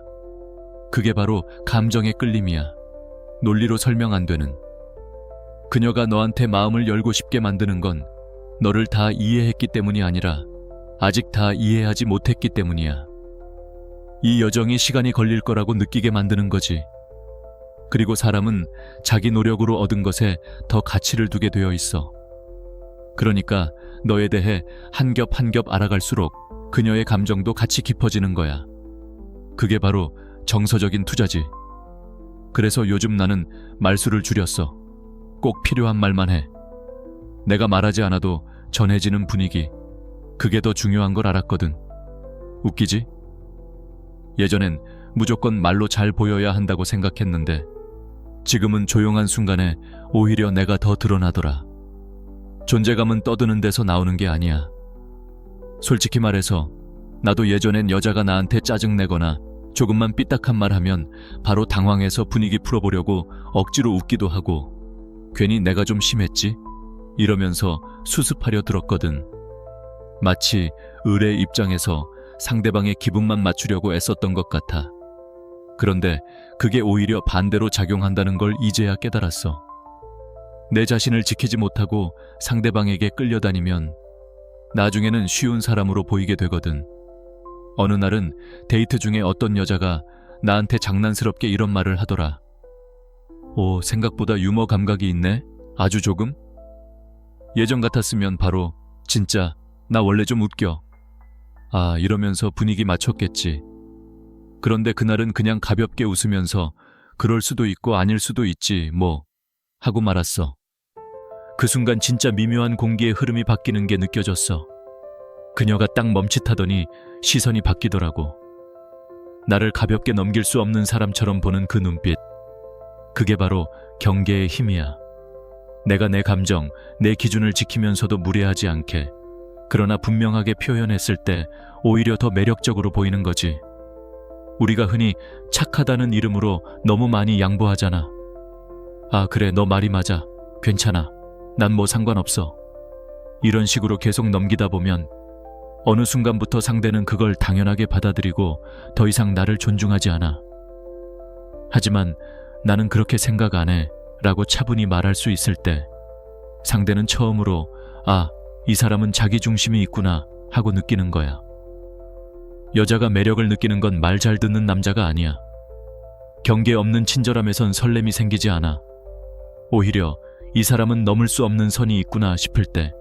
그게 바로 감정의 끌림이야. 논리로 설명 안 되는. 그녀가 너한테 마음을 열고 싶게 만드는 건 너를 다 이해했기 때문이 아니라 아직 다 이해하지 못했기 때문이야. 이 여정이 시간이 걸릴 거라고 느끼게 만드는 거지. 그리고 사람은 자기 노력으로 얻은 것에 더 가치를 두게 되어 있어. 그러니까 너에 대해 한 겹 한 겹 알아갈수록 그녀의 감정도 같이 깊어지는 거야. 그게 바로 정서적인 투자지. 그래서 요즘 나는 말수를 줄였어. 꼭 필요한 말만 해. 내가 말하지 않아도 전해지는 분위기, 그게 더 중요한 걸 알았거든. 웃기지? 예전엔 무조건 말로 잘 보여야 한다고 생각했는데 지금은 조용한 순간에 오히려 내가 더 드러나더라. 존재감은 떠드는 데서 나오는 게 아니야. 솔직히 말해서 나도 예전엔 여자가 나한테 짜증내거나 조금만 삐딱한 말 하면 바로 당황해서 분위기 풀어보려고 억지로 웃기도 하고 괜히 내가 좀 심했지? 이러면서 수습하려 들었거든. 마치 을의 입장에서 상대방의 기분만 맞추려고 애썼던 것 같아. 그런데 그게 오히려 반대로 작용한다는 걸 이제야 깨달았어. 내 자신을 지키지 못하고 상대방에게 끌려다니면 나중에는 쉬운 사람으로 보이게 되거든. 어느 날은 데이트 중에 어떤 여자가 나한테 장난스럽게 이런 말을 하더라. 오, 생각보다 유머 감각이 있네? 아주 조금? 예전 같았으면 바로 진짜 나 원래 좀 웃겨. 아, 이러면서 분위기 맞췄겠지. 그런데 그날은 그냥 가볍게 웃으면서 그럴 수도 있고 아닐 수도 있지 뭐 하고 말았어. 그 순간 진짜 미묘한 공기의 흐름이 바뀌는 게 느껴졌어. 그녀가 딱 멈칫하더니 시선이 바뀌더라고. 나를 가볍게 넘길 수 없는 사람처럼 보는 그 눈빛. 그게 바로 경계의 힘이야. 내가 내 감정, 내 기준을 지키면서도 무례하지 않게, 그러나 분명하게 표현했을 때 오히려 더 매력적으로 보이는 거지. 우리가 흔히 착하다는 이름으로 너무 많이 양보하잖아. 아, 그래, 너 말이 맞아. 괜찮아. 난 뭐 상관없어. 이런 식으로 계속 넘기다 보면 어느 순간부터 상대는 그걸 당연하게 받아들이고 더 이상 나를 존중하지 않아. 하지만 나는 그렇게 생각 안 해 라고 차분히 말할 수 있을 때 상대는 처음으로 아, 이 사람은 자기 중심이 있구나 하고 느끼는 거야. 여자가 매력을 느끼는 건 말 잘 듣는 남자가 아니야. 경계 없는 친절함에선 설렘이 생기지 않아. 오히려 이 사람은 넘을 수 없는 선이 있구나 싶을 때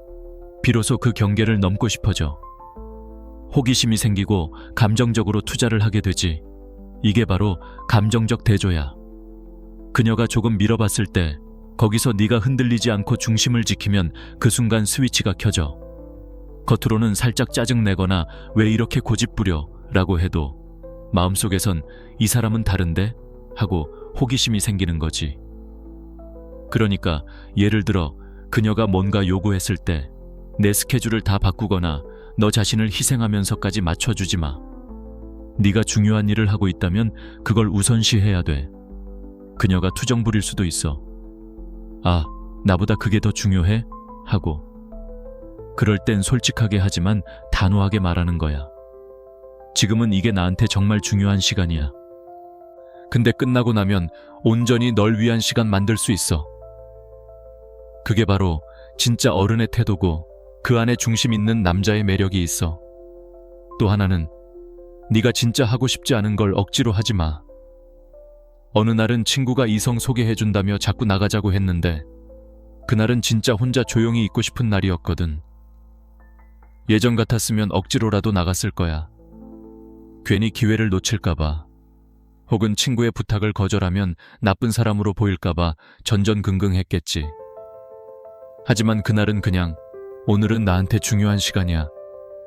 비로소 그 경계를 넘고 싶어져. 호기심이 생기고 감정적으로 투자를 하게 되지. 이게 바로 감정적 대조야. 그녀가 조금 밀어봤을 때 거기서 네가 흔들리지 않고 중심을 지키면 그 순간 스위치가 켜져. 겉으로는 살짝 짜증내거나 왜 이렇게 고집부려 라고 해도 마음속에선 이 사람은 다른데? 하고 호기심이 생기는 거지. 그러니까 예를 들어 그녀가 뭔가 요구했을 때 내 스케줄을 다 바꾸거나 너 자신을 희생하면서까지 맞춰주지 마. 네가 중요한 일을 하고 있다면 그걸 우선시해야 돼. 그녀가 투정 부릴 수도 있어. 아, 나보다 그게 더 중요해? 하고. 그럴 땐 솔직하게 하지만 단호하게 말하는 거야. 지금은 이게 나한테 정말 중요한 시간이야. 근데 끝나고 나면 온전히 널 위한 시간 만들 수 있어. 그게 바로 진짜 어른의 태도고 그 안에 중심 있는 남자의 매력이 있어. 또 하나는 네가 진짜 하고 싶지 않은 걸 억지로 하지 마. 어느 날은 친구가 이성 소개해준다며 자꾸 나가자고 했는데 그날은 진짜 혼자 조용히 있고 싶은 날이었거든. 예전 같았으면 억지로라도 나갔을 거야. 괜히 기회를 놓칠까봐, 혹은 친구의 부탁을 거절하면 나쁜 사람으로 보일까봐 전전긍긍했겠지. 하지만 그날은 그냥 오늘은 나한테 중요한 시간이야.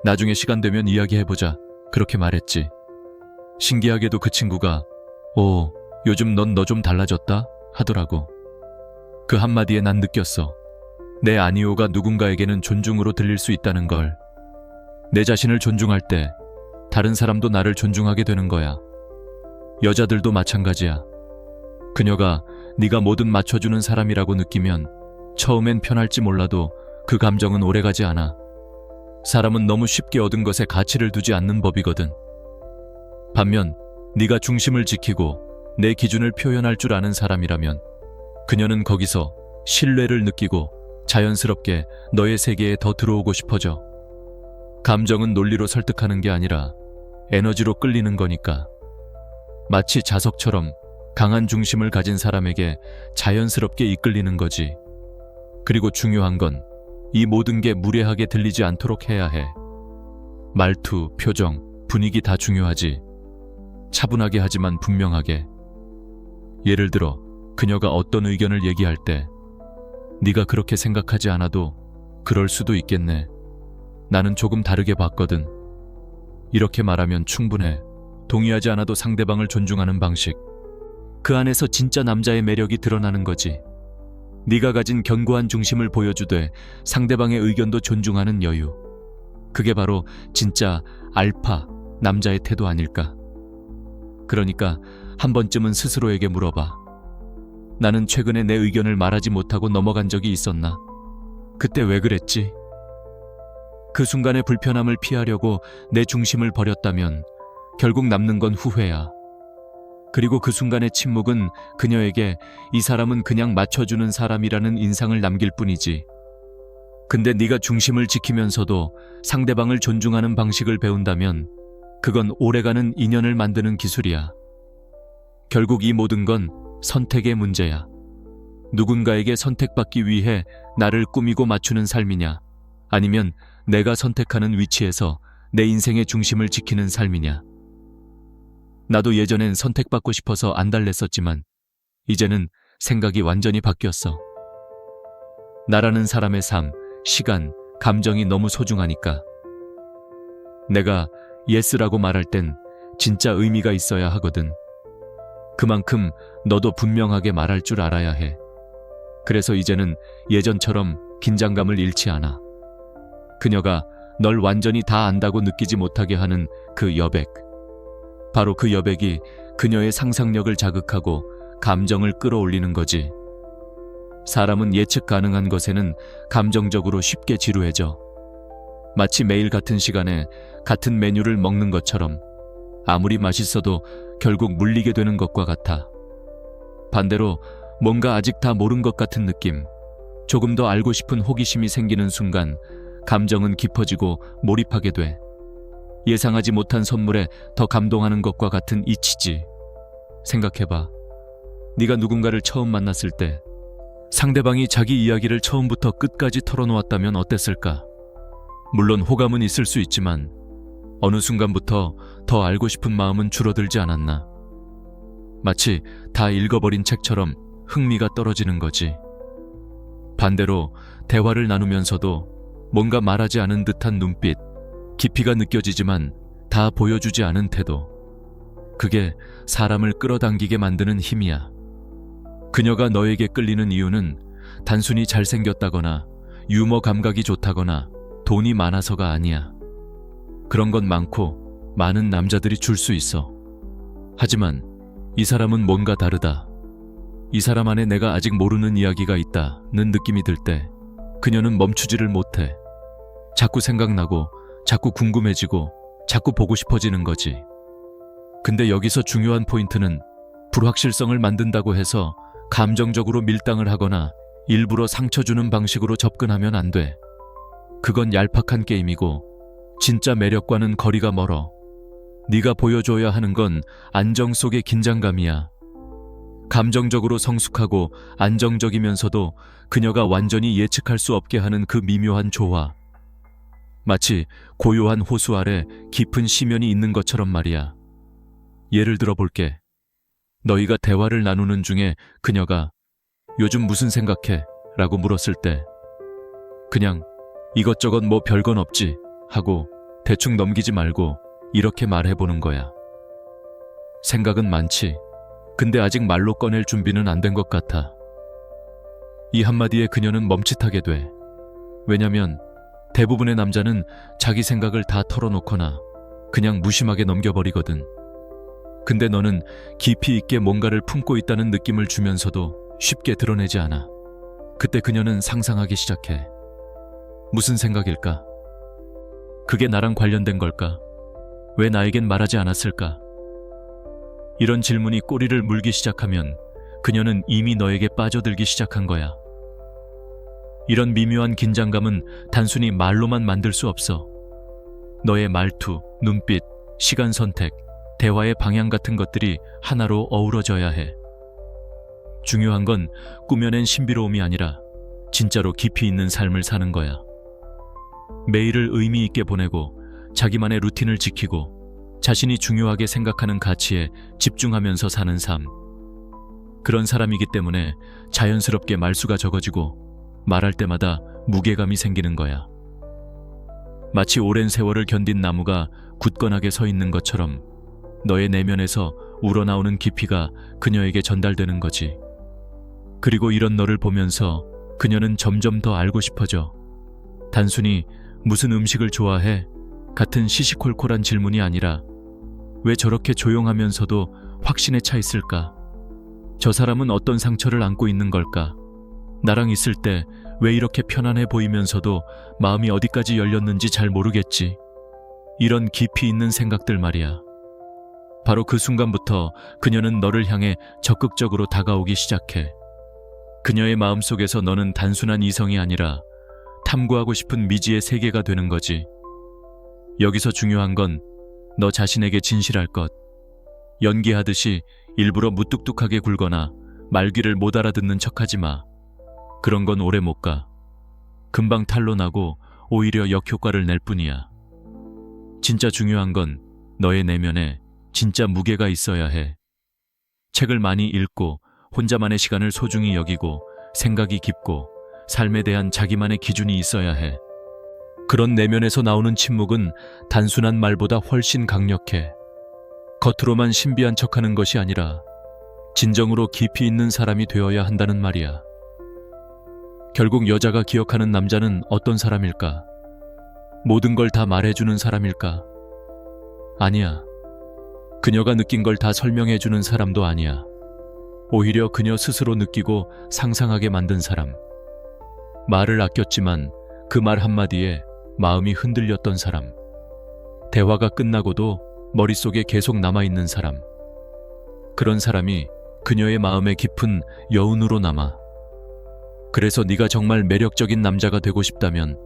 나중에 시간 되면 이야기해보자. 그렇게 말했지. 신기하게도 그 친구가 오, 요즘 넌 너 좀 달라졌다? 하더라고. 그 한마디에 난 느꼈어. 내 아니오가 누군가에게는 존중으로 들릴 수 있다는 걸. 내 자신을 존중할 때 다른 사람도 나를 존중하게 되는 거야. 여자들도 마찬가지야. 그녀가 네가 뭐든 맞춰주는 사람이라고 느끼면 처음엔 편할지 몰라도 그 감정은 오래가지 않아. 사람은 너무 쉽게 얻은 것에 가치를 두지 않는 법이거든. 반면 네가 중심을 지키고 내 기준을 표현할 줄 아는 사람이라면 그녀는 거기서 신뢰를 느끼고 자연스럽게 너의 세계에 더 들어오고 싶어져. 감정은 논리로 설득하는 게 아니라 에너지로 끌리는 거니까. 마치 자석처럼 강한 중심을 가진 사람에게 자연스럽게 이끌리는 거지. 그리고 중요한 건 이 모든 게 무례하게 들리지 않도록 해야 해. 말투, 표정, 분위기 다 중요하지. 차분하게 하지만 분명하게. 예를 들어 그녀가 어떤 의견을 얘기할 때 네가 그렇게 생각하지 않아도 그럴 수도 있겠네. 나는 조금 다르게 봤거든. 이렇게 말하면 충분해. 동의하지 않아도 상대방을 존중하는 방식. 그 안에서 진짜 남자의 매력이 드러나는 거지. 네가 가진 견고한 중심을 보여주되 상대방의 의견도 존중하는 여유. 그게 바로 진짜 알파 남자의 태도 아닐까. 그러니까 한 번쯤은 스스로에게 물어봐. 나는 최근에 내 의견을 말하지 못하고 넘어간 적이 있었나? 그때 왜 그랬지? 그 순간의 불편함을 피하려고 내 중심을 버렸다면 결국 남는 건 후회야. 그리고 그 순간의 침묵은 그녀에게 이 사람은 그냥 맞춰주는 사람이라는 인상을 남길 뿐이지. 근데 네가 중심을 지키면서도 상대방을 존중하는 방식을 배운다면 그건 오래가는 인연을 만드는 기술이야. 결국 이 모든 건 선택의 문제야. 누군가에게 선택받기 위해 나를 꾸미고 맞추는 삶이냐, 아니면 내가 선택하는 위치에서 내 인생의 중심을 지키는 삶이냐. 나도 예전엔 선택받고 싶어서 안달냈었지만 이제는 생각이 완전히 바뀌었어. 나라는 사람의 삶, 시간, 감정이 너무 소중하니까. 내가 예스라고 말할 땐 진짜 의미가 있어야 하거든. 그만큼 너도 분명하게 말할 줄 알아야 해. 그래서 이제는 예전처럼 긴장감을 잃지 않아. 그녀가 널 완전히 다 안다고 느끼지 못하게 하는 그 여백. 바로 그 여백이 그녀의 상상력을 자극하고 감정을 끌어올리는 거지. 사람은 예측 가능한 것에는 감정적으로 쉽게 지루해져. 마치 매일 같은 시간에 같은 메뉴를 먹는 것처럼 아무리 맛있어도 결국 물리게 되는 것과 같아. 반대로 뭔가 아직 다 모른 것 같은 느낌, 조금 더 알고 싶은 호기심이 생기는 순간 감정은 깊어지고 몰입하게 돼. 예상하지 못한 선물에 더 감동하는 것과 같은 이치지. 생각해봐. 네가 누군가를 처음 만났을 때 상대방이 자기 이야기를 처음부터 끝까지 털어놓았다면 어땠을까? 물론 호감은 있을 수 있지만 어느 순간부터 더 알고 싶은 마음은 줄어들지 않았나? 마치 다 읽어버린 책처럼 흥미가 떨어지는 거지. 반대로 대화를 나누면서도 뭔가 말하지 않은 듯한 눈빛, 깊이가 느껴지지만 다 보여주지 않은 태도. 그게 사람을 끌어당기게 만드는 힘이야. 그녀가 너에게 끌리는 이유는 단순히 잘생겼다거나 유머 감각이 좋다거나 돈이 많아서가 아니야. 그런 건 많고 많은 남자들이 줄 수 있어. 하지만 이 사람은 뭔가 다르다. 이 사람 안에 내가 아직 모르는 이야기가 있다는 느낌이 들 때 그녀는 멈추지를 못해. 자꾸 생각나고 자꾸 궁금해지고 자꾸 보고 싶어지는 거지. 근데 여기서 중요한 포인트는 불확실성을 만든다고 해서 감정적으로 밀당을 하거나 일부러 상처 주는 방식으로 접근하면 안 돼. 그건 얄팍한 게임이고 진짜 매력과는 거리가 멀어. 네가 보여줘야 하는 건 안정 속의 긴장감이야. 감정적으로 성숙하고 안정적이면서도 그녀가 완전히 예측할 수 없게 하는 그 미묘한 조화. 마치 고요한 호수 아래 깊은 심연이 있는 것처럼 말이야. 예를 들어 볼게. 너희가 대화를 나누는 중에 그녀가 요즘 무슨 생각해? 라고 물었을 때 그냥 이것저것 뭐 별건 없지 하고 대충 넘기지 말고 이렇게 말해보는 거야. 생각은 많지. 근데 아직 말로 꺼낼 준비는 안 된 것 같아. 이 한마디에 그녀는 멈칫하게 돼. 왜냐면 대부분의 남자는 자기 생각을 다 털어놓거나 그냥 무심하게 넘겨버리거든. 근데 너는 깊이 있게 뭔가를 품고 있다는 느낌을 주면서도 쉽게 드러내지 않아. 그때 그녀는 상상하기 시작해. 무슨 생각일까? 그게 나랑 관련된 걸까? 왜 나에겐 말하지 않았을까? 이런 질문이 꼬리를 물기 시작하면 그녀는 이미 너에게 빠져들기 시작한 거야. 이런 미묘한 긴장감은 단순히 말로만 만들 수 없어. 너의 말투, 눈빛, 시간 선택, 대화의 방향 같은 것들이 하나로 어우러져야 해. 중요한 건 꾸며낸 신비로움이 아니라 진짜로 깊이 있는 삶을 사는 거야. 매일을 의미 있게 보내고 자기만의 루틴을 지키고 자신이 중요하게 생각하는 가치에 집중하면서 사는 삶. 그런 사람이기 때문에 자연스럽게 말수가 적어지고 말할 때마다 무게감이 생기는 거야. 마치 오랜 세월을 견딘 나무가 굳건하게 서 있는 것처럼 너의 내면에서 우러나오는 깊이가 그녀에게 전달되는 거지. 그리고 이런 너를 보면서 그녀는 점점 더 알고 싶어져. 단순히 무슨 음식을 좋아해? 같은 시시콜콜한 질문이 아니라 왜 저렇게 조용하면서도 확신에 차 있을까? 저 사람은 어떤 상처를 안고 있는 걸까? 나랑 있을 때 왜 이렇게 편안해 보이면서도 마음이 어디까지 열렸는지 잘 모르겠지. 이런 깊이 있는 생각들 말이야. 바로 그 순간부터 그녀는 너를 향해 적극적으로 다가오기 시작해. 그녀의 마음속에서 너는 단순한 이성이 아니라 탐구하고 싶은 미지의 세계가 되는 거지. 여기서 중요한 건 너 자신에게 진실할 것. 연기하듯이 일부러 무뚝뚝하게 굴거나 말귀를 못 알아듣는 척하지 마. 그런 건 오래 못 가. 금방 탄로나고 오히려 역효과를 낼 뿐이야. 진짜 중요한 건 너의 내면에 진짜 무게가 있어야 해. 책을 많이 읽고 혼자만의 시간을 소중히 여기고 생각이 깊고 삶에 대한 자기만의 기준이 있어야 해. 그런 내면에서 나오는 침묵은 단순한 말보다 훨씬 강력해. 겉으로만 신비한 척하는 것이 아니라 진정으로 깊이 있는 사람이 되어야 한다는 말이야. 결국 여자가 기억하는 남자는 어떤 사람일까? 모든 걸 다 말해주는 사람일까? 아니야. 그녀가 느낀 걸 다 설명해주는 사람도 아니야. 오히려 그녀 스스로 느끼고 상상하게 만든 사람. 말을 아꼈지만 그 말 한마디에 마음이 흔들렸던 사람. 대화가 끝나고도 머릿속에 계속 남아있는 사람. 그런 사람이 그녀의 마음에 깊은 여운으로 남아. 그래서 네가 정말 매력적인 남자가 되고 싶다면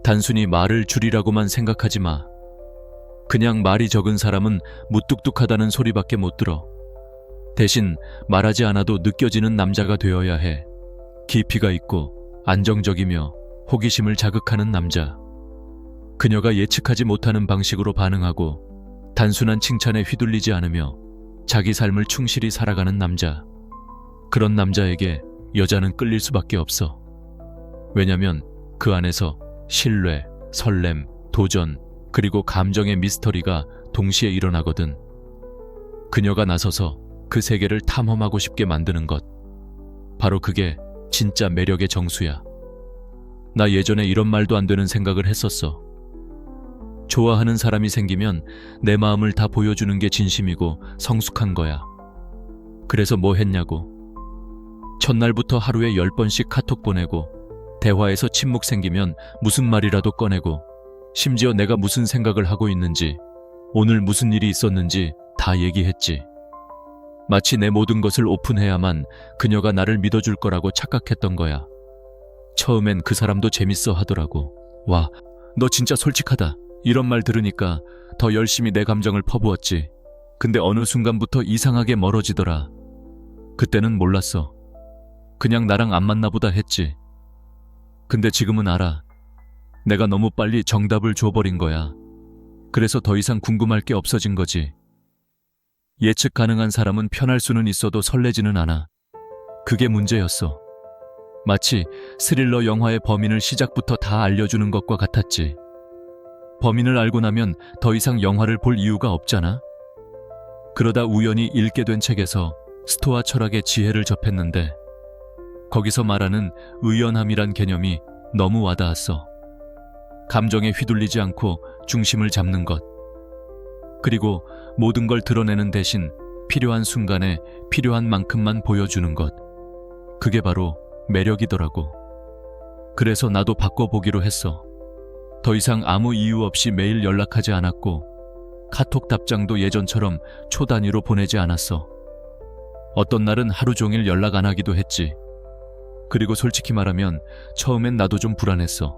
단순히 말을 줄이라고만 생각하지 마. 그냥 말이 적은 사람은 무뚝뚝하다는 소리밖에 못 들어. 대신 말하지 않아도 느껴지는 남자가 되어야 해. 깊이가 있고 안정적이며 호기심을 자극하는 남자. 그녀가 예측하지 못하는 방식으로 반응하고 단순한 칭찬에 휘둘리지 않으며 자기 삶을 충실히 살아가는 남자. 그런 남자에게 여자는 끌릴 수밖에 없어. 왜냐면 그 안에서 신뢰, 설렘, 도전, 그리고 감정의 미스터리가 동시에 일어나거든. 그녀가 나서서 그 세계를 탐험하고 싶게 만드는 것. 바로 그게 진짜 매력의 정수야. 나 예전에 이런 말도 안 되는 생각을 했었어. 좋아하는 사람이 생기면 내 마음을 다 보여주는 게 진심이고 성숙한 거야. 그래서 뭐 했냐고. 첫날부터 하루에 10번씩 카톡 보내고 대화에서 침묵 생기면 무슨 말이라도 꺼내고 심지어 내가 무슨 생각을 하고 있는지 오늘 무슨 일이 있었는지 다 얘기했지. 마치 내 모든 것을 오픈해야만 그녀가 나를 믿어줄 거라고 착각했던 거야. 처음엔 그 사람도 재밌어 하더라고. 와, 너 진짜 솔직하다. 이런 말 들으니까 더 열심히 내 감정을 퍼부었지. 근데 어느 순간부터 이상하게 멀어지더라. 그때는 몰랐어. 그냥 나랑 안 맞나 보다 했지. 근데 지금은 알아. 내가 너무 빨리 정답을 줘버린 거야. 그래서 더 이상 궁금할 게 없어진 거지. 예측 가능한 사람은 편할 수는 있어도 설레지는 않아. 그게 문제였어. 마치 스릴러 영화의 범인을 시작부터 다 알려주는 것과 같았지. 범인을 알고 나면 더 이상 영화를 볼 이유가 없잖아. 그러다 우연히 읽게 된 책에서 스토아 철학의 지혜를 접했는데 거기서 말하는 의연함이란 개념이 너무 와닿았어. 감정에 휘둘리지 않고 중심을 잡는 것. 그리고 모든 걸 드러내는 대신 필요한 순간에 필요한 만큼만 보여주는 것. 그게 바로 매력이더라고. 그래서 나도 바꿔보기로 했어. 더 이상 아무 이유 없이 매일 연락하지 않았고 카톡 답장도 예전처럼 초 단위로 보내지 않았어. 어떤 날은 하루 종일 연락 안 하기도 했지. 그리고 솔직히 말하면 처음엔 나도 좀 불안했어.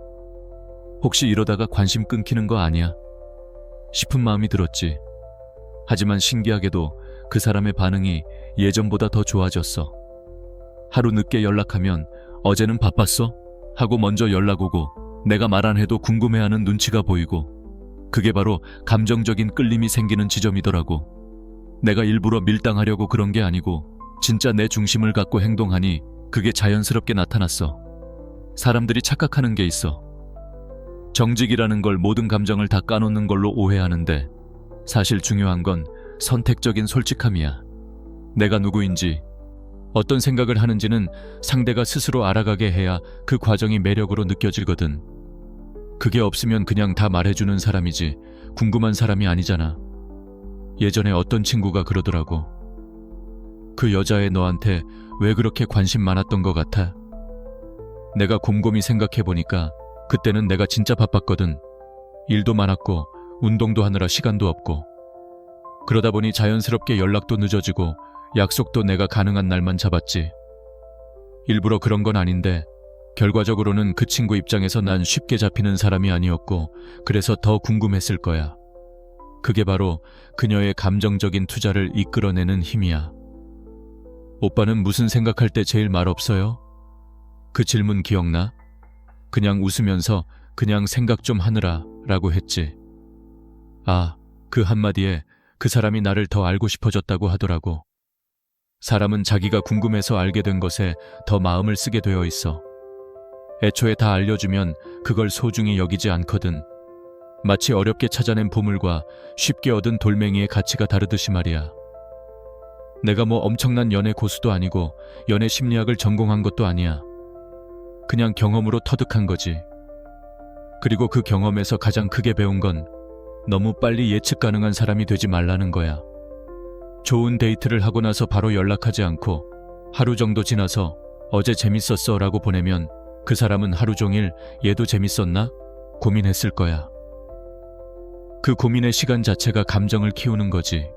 혹시 이러다가 관심 끊기는 거 아니야? 싶은 마음이 들었지. 하지만 신기하게도 그 사람의 반응이 예전보다 더 좋아졌어. 하루 늦게 연락하면 어제는 바빴어? 하고 먼저 연락 오고 내가 말 안 해도 궁금해하는 눈치가 보이고 그게 바로 감정적인 끌림이 생기는 지점이더라고. 내가 일부러 밀당하려고 그런 게 아니고 진짜 내 중심을 갖고 행동하니 그게 자연스럽게 나타났어. 사람들이 착각하는 게 있어. 정직이라는 걸 모든 감정을 다 까놓는 걸로 오해하는데 사실 중요한 건 선택적인 솔직함이야. 내가 누구인지, 어떤 생각을 하는지는 상대가 스스로 알아가게 해야 그 과정이 매력으로 느껴지거든. 그게 없으면 그냥 다 말해주는 사람이지 궁금한 사람이 아니잖아. 예전에 어떤 친구가 그러더라고. 그 여자애 너한테 왜 그렇게 관심 많았던 것 같아? 내가 곰곰이 생각해보니까 그때는 내가 진짜 바빴거든. 일도 많았고 운동도 하느라 시간도 없고. 그러다 보니 자연스럽게 연락도 늦어지고 약속도 내가 가능한 날만 잡았지. 일부러 그런 건 아닌데 결과적으로는 그 친구 입장에서 난 쉽게 잡히는 사람이 아니었고 그래서 더 궁금했을 거야. 그게 바로 그녀의 감정적인 투자를 이끌어내는 힘이야. 오빠는 무슨 생각할 때 제일 말 없어요? 그 질문 기억나? 그냥 웃으면서 그냥 생각 좀 하느라 라고 했지. 아, 그 한마디에 그 사람이 나를 더 알고 싶어졌다고 하더라고. 사람은 자기가 궁금해서 알게 된 것에 더 마음을 쓰게 되어 있어. 애초에 다 알려주면 그걸 소중히 여기지 않거든. 마치 어렵게 찾아낸 보물과 쉽게 얻은 돌멩이의 가치가 다르듯이 말이야. 내가 뭐 엄청난 연애 고수도 아니고 연애 심리학을 전공한 것도 아니야. 그냥 경험으로 터득한 거지. 그리고 그 경험에서 가장 크게 배운 건 너무 빨리 예측 가능한 사람이 되지 말라는 거야. 좋은 데이트를 하고 나서 바로 연락하지 않고 하루 정도 지나서 어제 재밌었어 라고 보내면 그 사람은 하루 종일 얘도 재밌었나? 고민했을 거야. 그 고민의 시간 자체가 감정을 키우는 거지.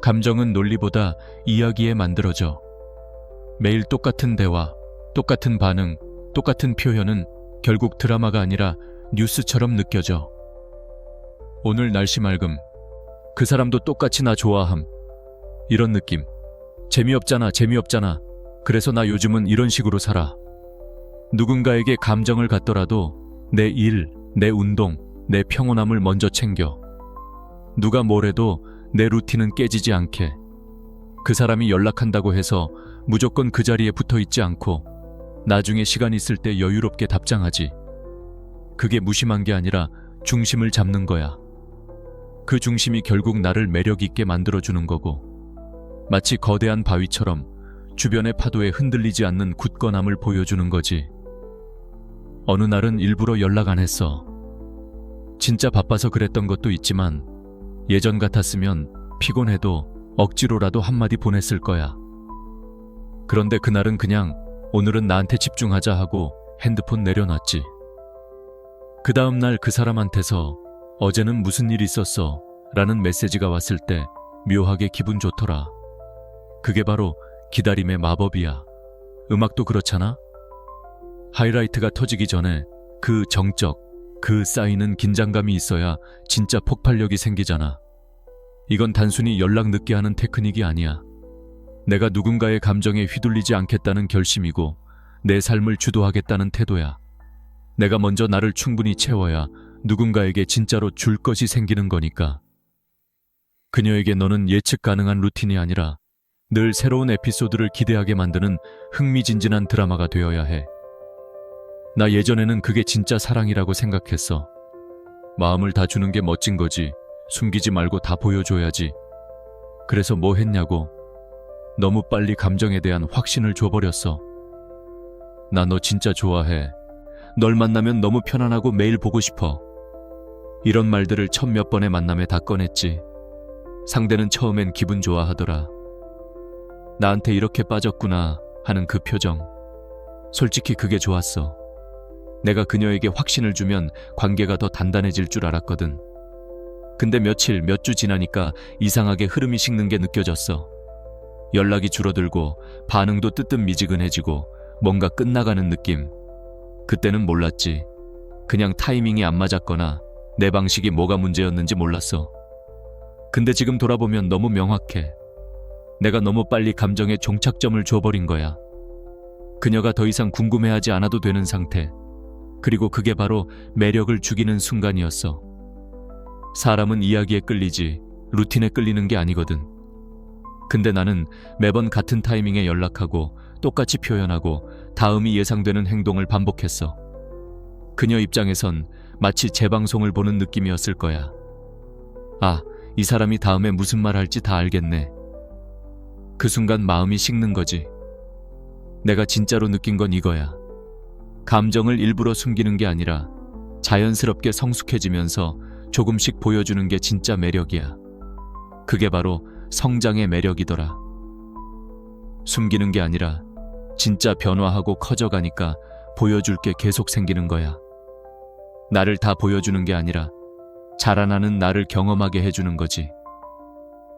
감정은 논리보다 이야기에 만들어져. 매일 똑같은 대화, 똑같은 반응, 똑같은 표현은 결국 드라마가 아니라 뉴스처럼 느껴져. 오늘 날씨 맑음. 그 사람도 똑같이 나 좋아함. 이런 느낌. 재미없잖아, 재미없잖아. 그래서 나 요즘은 이런 식으로 살아. 누군가에게 감정을 갖더라도 내 일, 내 운동, 내 평온함을 먼저 챙겨. 누가 뭐래도 내 루틴은 깨지지 않게. 그 사람이 연락한다고 해서 무조건 그 자리에 붙어 있지 않고 나중에 시간 있을 때 여유롭게 답장하지. 그게 무심한 게 아니라 중심을 잡는 거야. 그 중심이 결국 나를 매력 있게 만들어주는 거고, 마치 거대한 바위처럼 주변의 파도에 흔들리지 않는 굳건함을 보여주는 거지. 어느 날은 일부러 연락 안 했어. 진짜 바빠서 그랬던 것도 있지만 예전 같았으면 피곤해도 억지로라도 한마디 보냈을 거야. 그런데 그날은 그냥 오늘은 나한테 집중하자 하고 핸드폰 내려놨지. 그 다음 날 그 사람한테서 어제는 무슨 일 있었어? 라는 메시지가 왔을 때 묘하게 기분 좋더라. 그게 바로 기다림의 마법이야. 음악도 그렇잖아? 하이라이트가 터지기 전에 그 정적, 그 쌓이는 긴장감이 있어야 진짜 폭발력이 생기잖아. 이건 단순히 연락 늦게 하는 테크닉이 아니야. 내가 누군가의 감정에 휘둘리지 않겠다는 결심이고 내 삶을 주도하겠다는 태도야. 내가 먼저 나를 충분히 채워야 누군가에게 진짜로 줄 것이 생기는 거니까. 그녀에게 너는 예측 가능한 루틴이 아니라 늘 새로운 에피소드를 기대하게 만드는 흥미진진한 드라마가 되어야 해. 나 예전에는 그게 진짜 사랑이라고 생각했어. 마음을 다 주는 게 멋진 거지. 숨기지 말고 다 보여줘야지. 그래서 뭐 했냐고. 너무 빨리 감정에 대한 확신을 줘버렸어. 나 너 진짜 좋아해. 널 만나면 너무 편안하고 매일 보고 싶어. 이런 말들을 첫 몇 번의 만남에 다 꺼냈지. 상대는 처음엔 기분 좋아하더라. 나한테 이렇게 빠졌구나 하는 그 표정. 솔직히 그게 좋았어. 내가 그녀에게 확신을 주면 관계가 더 단단해질 줄 알았거든. 근데 며칠, 몇 주 지나니까 이상하게 흐름이 식는 게 느껴졌어. 연락이 줄어들고 반응도 뜨뜻미지근해지고 뭔가 끝나가는 느낌. 그때는 몰랐지. 그냥 타이밍이 안 맞았거나 내 방식이 뭐가 문제였는지 몰랐어. 근데 지금 돌아보면 너무 명확해. 내가 너무 빨리 감정에 종착점을 줘버린 거야. 그녀가 더 이상 궁금해하지 않아도 되는 상태. 그리고 그게 바로 매력을 죽이는 순간이었어. 사람은 이야기에 끌리지 루틴에 끌리는 게 아니거든. 근데 나는 매번 같은 타이밍에 연락하고 똑같이 표현하고 다음이 예상되는 행동을 반복했어. 그녀 입장에선 마치 재방송을 보는 느낌이었을 거야. 아, 이 사람이 다음에 무슨 말 할지 다 알겠네. 그 순간 마음이 식는 거지. 내가 진짜로 느낀 건 이거야. 감정을 일부러 숨기는 게 아니라 자연스럽게 성숙해지면서 조금씩 보여주는 게 진짜 매력이야. 그게 바로 성장의 매력이더라. 숨기는 게 아니라 진짜 변화하고 커져가니까 보여줄 게 계속 생기는 거야. 나를 다 보여주는 게 아니라 자라나는 나를 경험하게 해주는 거지.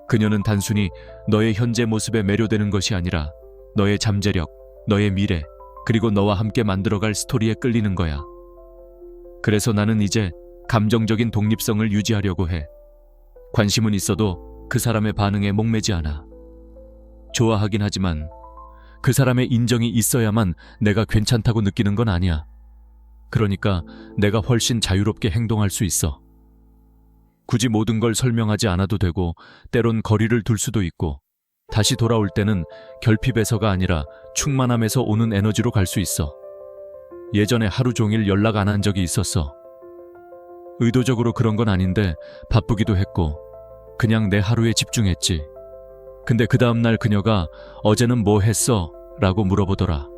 그녀는 단순히 너의 현재 모습에 매료되는 것이 아니라 너의 잠재력, 너의 미래, 그리고 너와 함께 만들어갈 스토리에 끌리는 거야. 그래서 나는 이제 감정적인 독립성을 유지하려고 해. 관심은 있어도 그 사람의 반응에 목매지 않아. 좋아하긴 하지만 그 사람의 인정이 있어야만 내가 괜찮다고 느끼는 건 아니야. 그러니까 내가 훨씬 자유롭게 행동할 수 있어. 굳이 모든 걸 설명하지 않아도 되고 때론 거리를 둘 수도 있고 다시 돌아올 때는 결핍에서가 아니라 충만함에서 오는 에너지로 갈 수 있어. 예전에 하루 종일 연락 안 한 적이 있었어. 의도적으로 그런 건 아닌데 바쁘기도 했고 그냥 내 하루에 집중했지. 근데 그 다음날 그녀가 어제는 뭐 했어? 라고 물어보더라.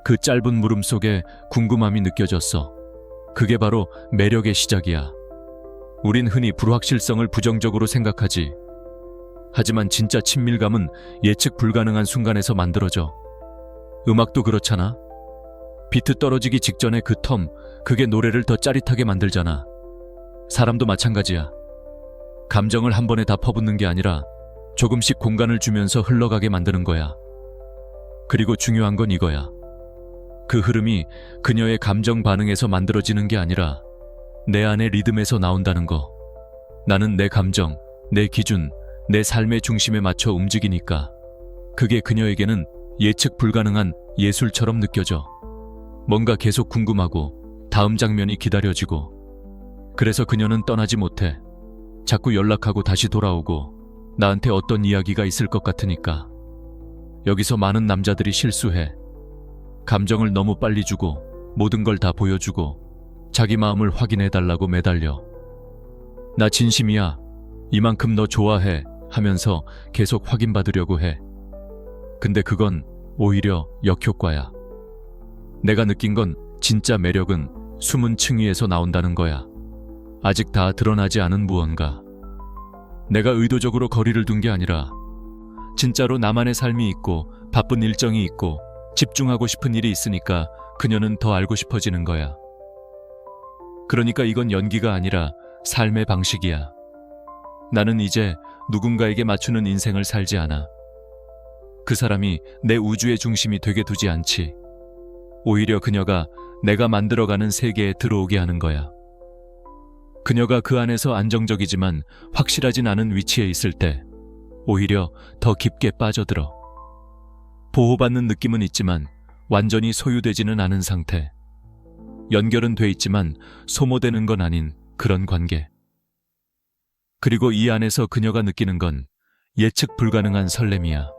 그 짧은 물음 속에 궁금함이 느껴졌어. 그게 바로 매력의 시작이야. 우린 흔히 불확실성을 부정적으로 생각하지. 하지만 진짜 친밀감은 예측 불가능한 순간에서 만들어져. 음악도 그렇잖아. 비트 떨어지기 직전에 그 텀, 그게 노래를 더 짜릿하게 만들잖아. 사람도 마찬가지야. 감정을 한 번에 다 퍼붓는 게 아니라 조금씩 공간을 주면서 흘러가게 만드는 거야. 그리고 중요한 건 이거야. 그 흐름이 그녀의 감정 반응에서 만들어지는 게 아니라 내 안의 리듬에서 나온다는 거. 나는 내 감정, 내 기준, 내 삶의 중심에 맞춰 움직이니까 그게 그녀에게는 예측 불가능한 예술처럼 느껴져. 뭔가 계속 궁금하고 다음 장면이 기다려지고 그래서 그녀는 떠나지 못해. 자꾸 연락하고 다시 돌아오고 나한테 어떤 이야기가 있을 것 같으니까. 여기서 많은 남자들이 실수해. 감정을 너무 빨리 주고 모든 걸 다 보여주고 자기 마음을 확인해달라고 매달려. 나 진심이야. 이만큼 너 좋아해 하면서 계속 확인받으려고 해. 근데 그건 오히려 역효과야. 내가 느낀 건 진짜 매력은 숨은 층위에서 나온다는 거야. 아직 다 드러나지 않은 무언가. 내가 의도적으로 거리를 둔 게 아니라 진짜로 나만의 삶이 있고 바쁜 일정이 있고 집중하고 싶은 일이 있으니까 그녀는 더 알고 싶어지는 거야. 그러니까 이건 연기가 아니라 삶의 방식이야. 나는 이제 누군가에게 맞추는 인생을 살지 않아. 그 사람이 내 우주의 중심이 되게 두지 않지. 오히려 그녀가 내가 만들어가는 세계에 들어오게 하는 거야. 그녀가 그 안에서 안정적이지만 확실하진 않은 위치에 있을 때 오히려 더 깊게 빠져들어. 보호받는 느낌은 있지만 완전히 소유되지는 않은 상태. 연결은 돼 있지만 소모되는 건 아닌 그런 관계. 그리고 이 안에서 그녀가 느끼는 건 예측 불가능한 설렘이야.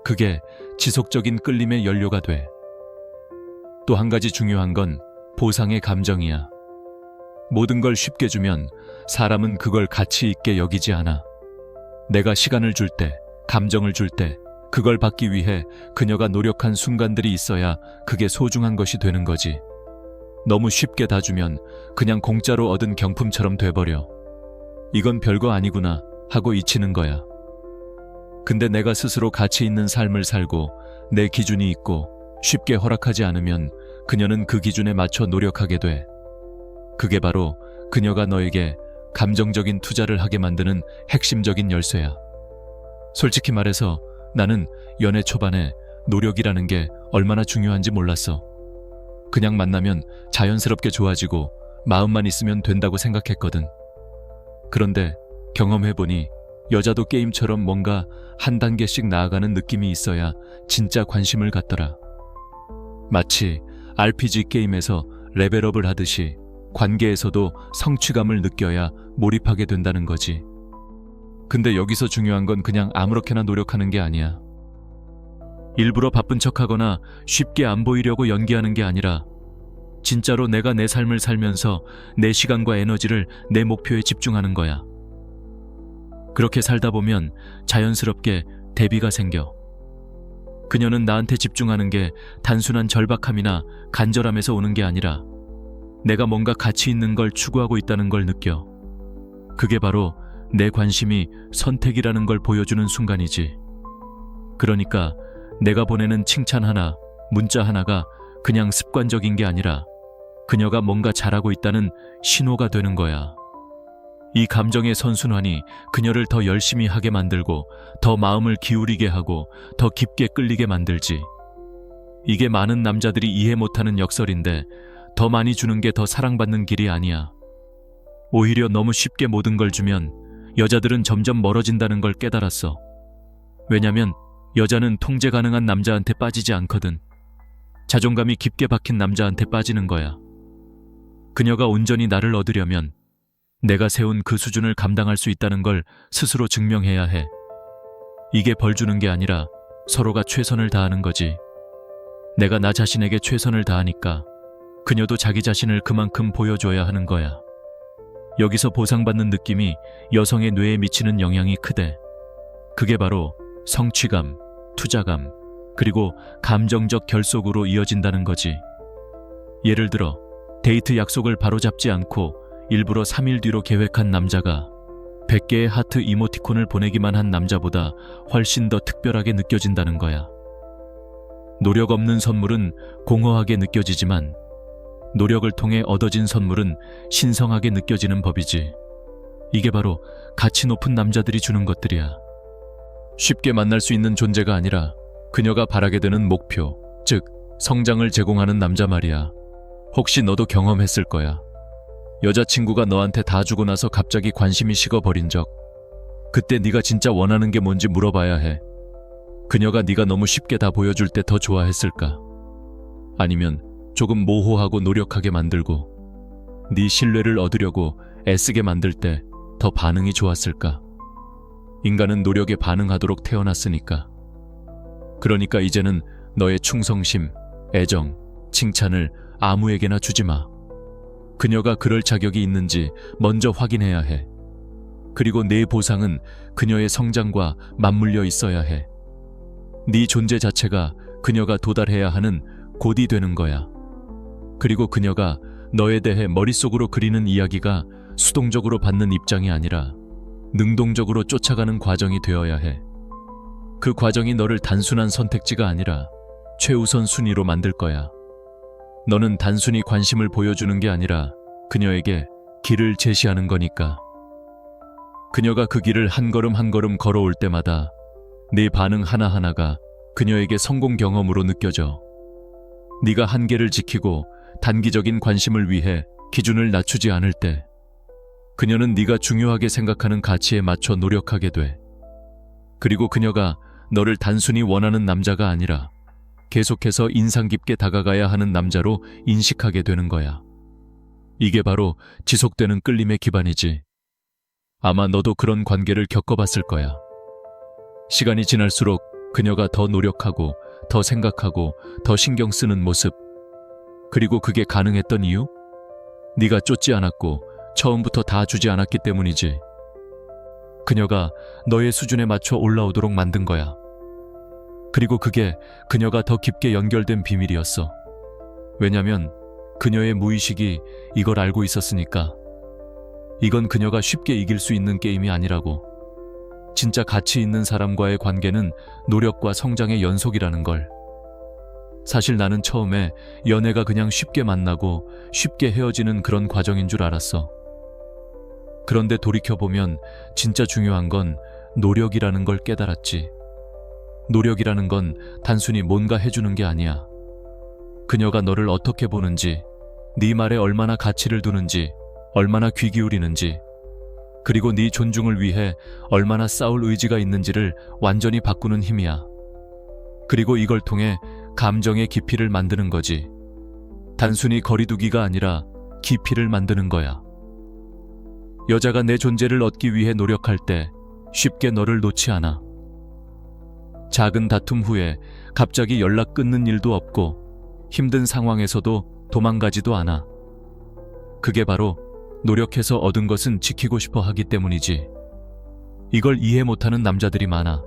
그게 지속적인 끌림의 연료가 돼. 또 한 가지 중요한 건 보상의 감정이야. 모든 걸 쉽게 주면 사람은 그걸 가치 있게 여기지 않아. 내가 시간을 줄 때, 감정을 줄 때, 그걸 받기 위해 그녀가 노력한 순간들이 있어야 그게 소중한 것이 되는 거지. 너무 쉽게 다 주면 그냥 공짜로 얻은 경품처럼 돼버려. 이건 별거 아니구나 하고 잊히는 거야. 근데 내가 스스로 가치 있는 삶을 살고 내 기준이 있고 쉽게 허락하지 않으면 그녀는 그 기준에 맞춰 노력하게 돼. 그게 바로 그녀가 너에게 감정적인 투자를 하게 만드는 핵심적인 열쇠야. 솔직히 말해서 나는 연애 초반에 노력이라는 게 얼마나 중요한지 몰랐어. 그냥 만나면 자연스럽게 좋아지고 마음만 있으면 된다고 생각했거든. 그런데 경험해보니 여자도 게임처럼 뭔가 한 단계씩 나아가는 느낌이 있어야 진짜 관심을 갖더라. 마치 RPG 게임에서 레벨업을 하듯이 관계에서도 성취감을 느껴야 몰입하게 된다는 거지. 근데 여기서 중요한 건 그냥 아무렇게나 노력하는 게 아니야. 일부러 바쁜 척하거나 쉽게 안 보이려고 연기하는 게 아니라 진짜로 내가 내 삶을 살면서 내 시간과 에너지를 내 목표에 집중하는 거야. 그렇게 살다 보면 자연스럽게 대비가 생겨. 그녀는 나한테 집중하는 게 단순한 절박함이나 간절함에서 오는 게 아니라 내가 뭔가 가치 있는 걸 추구하고 있다는 걸 느껴. 그게 바로 내 관심이 선택이라는 걸 보여주는 순간이지. 그러니까 내가 보내는 칭찬 하나, 문자 하나가 그냥 습관적인 게 아니라 그녀가 뭔가 잘하고 있다는 신호가 되는 거야. 이 감정의 선순환이 그녀를 더 열심히 하게 만들고 더 마음을 기울이게 하고 더 깊게 끌리게 만들지. 이게 많은 남자들이 이해 못하는 역설인데 더 많이 주는 게 더 사랑받는 길이 아니야. 오히려 너무 쉽게 모든 걸 주면 여자들은 점점 멀어진다는 걸 깨달았어. 왜냐면 여자는 통제 가능한 남자한테 빠지지 않거든. 자존감이 깊게 박힌 남자한테 빠지는 거야. 그녀가 온전히 나를 얻으려면 내가 세운 그 수준을 감당할 수 있다는 걸 스스로 증명해야 해. 이게 벌 주는 게 아니라 서로가 최선을 다하는 거지. 내가 나 자신에게 최선을 다하니까 그녀도 자기 자신을 그만큼 보여줘야 하는 거야. 여기서 보상받는 느낌이 여성의 뇌에 미치는 영향이 크대. 그게 바로 성취감, 투자감, 그리고 감정적 결속으로 이어진다는 거지. 예를 들어 데이트 약속을 바로잡지 않고 일부러 3일 뒤로 계획한 남자가 100개의 하트 이모티콘을 보내기만 한 남자보다 훨씬 더 특별하게 느껴진다는 거야. 노력 없는 선물은 공허하게 느껴지지만 노력을 통해 얻어진 선물은 신성하게 느껴지는 법이지. 이게 바로 가치 높은 남자들이 주는 것들이야. 쉽게 만날 수 있는 존재가 아니라 그녀가 바라게 되는 목표, 즉 성장을 제공하는 남자 말이야. 혹시 너도 경험했을 거야. 여자친구가 너한테 다 주고 나서 갑자기 관심이 식어버린 적. 그때 네가 진짜 원하는 게 뭔지 물어봐야 해. 그녀가 네가 너무 쉽게 다 보여줄 때 더 좋아했을까? 아니면 조금 모호하고 노력하게 만들고 네 신뢰를 얻으려고 애쓰게 만들 때 더 반응이 좋았을까? 인간은 노력에 반응하도록 태어났으니까. 그러니까 이제는 너의 충성심, 애정, 칭찬을 아무에게나 주지 마. 그녀가 그럴 자격이 있는지 먼저 확인해야 해. 그리고 내 보상은 그녀의 성장과 맞물려 있어야 해. 네 존재 자체가 그녀가 도달해야 하는 곧이 되는 거야. 그리고 그녀가 너에 대해 머릿속으로 그리는 이야기가 수동적으로 받는 입장이 아니라 능동적으로 쫓아가는 과정이 되어야 해. 그 과정이 너를 단순한 선택지가 아니라 최우선 순위로 만들 거야. 너는 단순히 관심을 보여주는 게 아니라 그녀에게 길을 제시하는 거니까. 그녀가 그 길을 한 걸음 한 걸음 걸어올 때마다 네 반응 하나하나가 그녀에게 성공 경험으로 느껴져. 네가 한계를 지키고 단기적인 관심을 위해 기준을 낮추지 않을 때 그녀는 네가 중요하게 생각하는 가치에 맞춰 노력하게 돼. 그리고 그녀가 너를 단순히 원하는 남자가 아니라 계속해서 인상 깊게 다가가야 하는 남자로 인식하게 되는 거야. 이게 바로 지속되는 끌림의 기반이지. 아마 너도 그런 관계를 겪어봤을 거야. 시간이 지날수록 그녀가 더 노력하고 더 생각하고 더 신경 쓰는 모습. 그리고 그게 가능했던 이유? 네가 쫓지 않았고 처음부터 다 주지 않았기 때문이지. 그녀가 너의 수준에 맞춰 올라오도록 만든 거야. 그리고 그게 그녀가 더 깊게 연결된 비밀이었어. 왜냐면 그녀의 무의식이 이걸 알고 있었으니까. 이건 그녀가 쉽게 이길 수 있는 게임이 아니라고. 진짜 가치 있는 사람과의 관계는 노력과 성장의 연속이라는 걸. 사실 나는 처음에 연애가 그냥 쉽게 만나고 쉽게 헤어지는 그런 과정인 줄 알았어. 그런데 돌이켜보면 진짜 중요한 건 노력이라는 걸 깨달았지. 노력이라는 건 단순히 뭔가 해주는 게 아니야. 그녀가 너를 어떻게 보는지, 네 말에 얼마나 가치를 두는지, 얼마나 귀 기울이는지, 그리고 네 존중을 위해 얼마나 싸울 의지가 있는지를 완전히 바꾸는 힘이야. 그리고 이걸 통해 감정의 깊이를 만드는 거지. 단순히 거리두기가 아니라 깊이를 만드는 거야. 여자가 내 존재를 얻기 위해 노력할 때 쉽게 너를 놓지 않아. 작은 다툼 후에 갑자기 연락 끊는 일도 없고 힘든 상황에서도 도망가지도 않아. 그게 바로 노력해서 얻은 것은 지키고 싶어 하기 때문이지. 이걸 이해 못하는 남자들이 많아.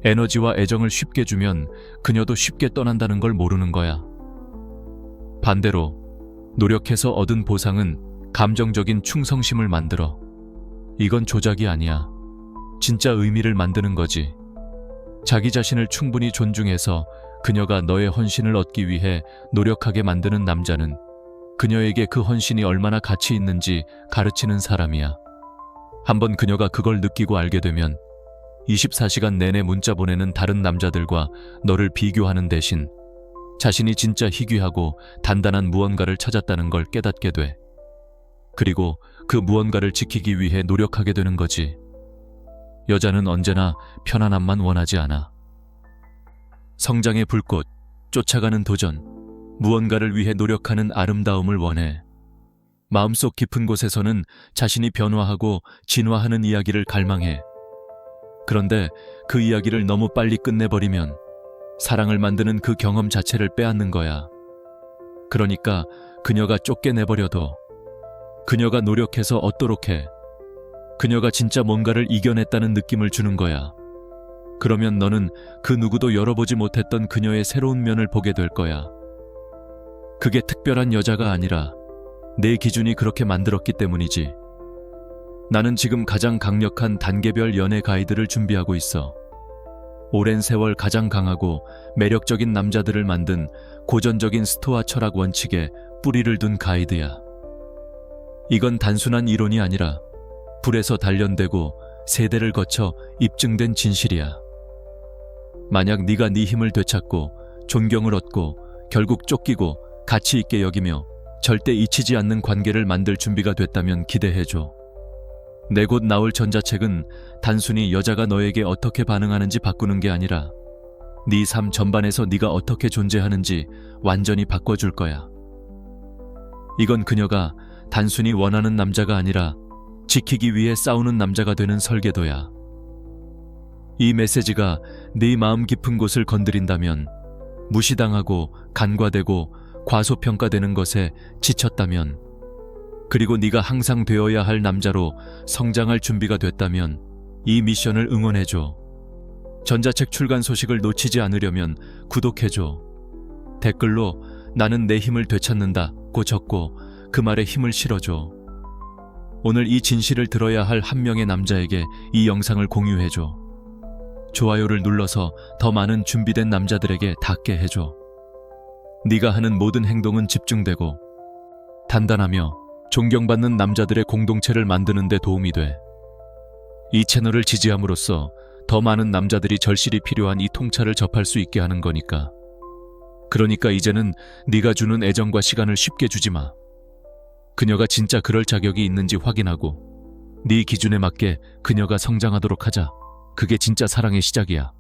에너지와 애정을 쉽게 주면 그녀도 쉽게 떠난다는 걸 모르는 거야. 반대로 노력해서 얻은 보상은 감정적인 충성심을 만들어. 이건 조작이 아니야. 진짜 의미를 만드는 거지. 자기 자신을 충분히 존중해서 그녀가 너의 헌신을 얻기 위해 노력하게 만드는 남자는 그녀에게 그 헌신이 얼마나 가치 있는지 가르치는 사람이야. 한번 그녀가 그걸 느끼고 알게 되면 24시간 내내 문자 보내는 다른 남자들과 너를 비교하는 대신 자신이 진짜 희귀하고 단단한 무언가를 찾았다는 걸 깨닫게 돼. 그리고 그 무언가를 지키기 위해 노력하게 되는 거지. 여자는 언제나 편안함만 원하지 않아. 성장의 불꽃, 쫓아가는 도전, 무언가를 위해 노력하는 아름다움을 원해. 마음속 깊은 곳에서는 자신이 변화하고 진화하는 이야기를 갈망해. 그런데 그 이야기를 너무 빨리 끝내버리면 사랑을 만드는 그 경험 자체를 빼앗는 거야. 그러니까 그녀가 쫓겨내버려도, 그녀가 노력해서 얻도록 해. 그녀가 진짜 뭔가를 이겨냈다는 느낌을 주는 거야. 그러면 너는 그 누구도 열어보지 못했던 그녀의 새로운 면을 보게 될 거야. 그게 특별한 여자가 아니라 내 기준이 그렇게 만들었기 때문이지. 나는 지금 가장 강력한 단계별 연애 가이드를 준비하고 있어. 오랜 세월 가장 강하고 매력적인 남자들을 만든 고전적인 스토아 철학 원칙에 뿌리를 둔 가이드야. 이건 단순한 이론이 아니라 불에서 단련되고 세대를 거쳐 입증된 진실이야. 만약 네가 네 힘을 되찾고 존경을 얻고 결국 쫓기고 가치 있게 여기며 절대 잊히지 않는 관계를 만들 준비가 됐다면 기대해줘. 내 곧 나올 전자책은 단순히 여자가 너에게 어떻게 반응하는지 바꾸는 게 아니라 네 삶 전반에서 네가 어떻게 존재하는지 완전히 바꿔줄 거야. 이건 그녀가 단순히 원하는 남자가 아니라 지키기 위해 싸우는 남자가 되는 설계도야. 이 메시지가 네 마음 깊은 곳을 건드린다면, 무시당하고 간과되고 과소평가되는 것에 지쳤다면, 그리고 네가 항상 되어야 할 남자로 성장할 준비가 됐다면 이 미션을 응원해줘. 전자책 출간 소식을 놓치지 않으려면 구독해줘. 댓글로 나는 내 힘을 되찾는다고 적고 그 말에 힘을 실어줘. 오늘 이 진실을 들어야 할 한 명의 남자에게 이 영상을 공유해줘. 좋아요를 눌러서 더 많은 준비된 남자들에게 닿게 해줘. 네가 하는 모든 행동은 집중되고 단단하며 존경받는 남자들의 공동체를 만드는 데 도움이 돼. 이 채널을 지지함으로써 더 많은 남자들이 절실히 필요한 이 통찰을 접할 수 있게 하는 거니까. 그러니까 이제는 네가 주는 애정과 시간을 쉽게 주지 마. 그녀가 진짜 그럴 자격이 있는지 확인하고 네 기준에 맞게 그녀가 성장하도록 하자. 그게 진짜 사랑의 시작이야.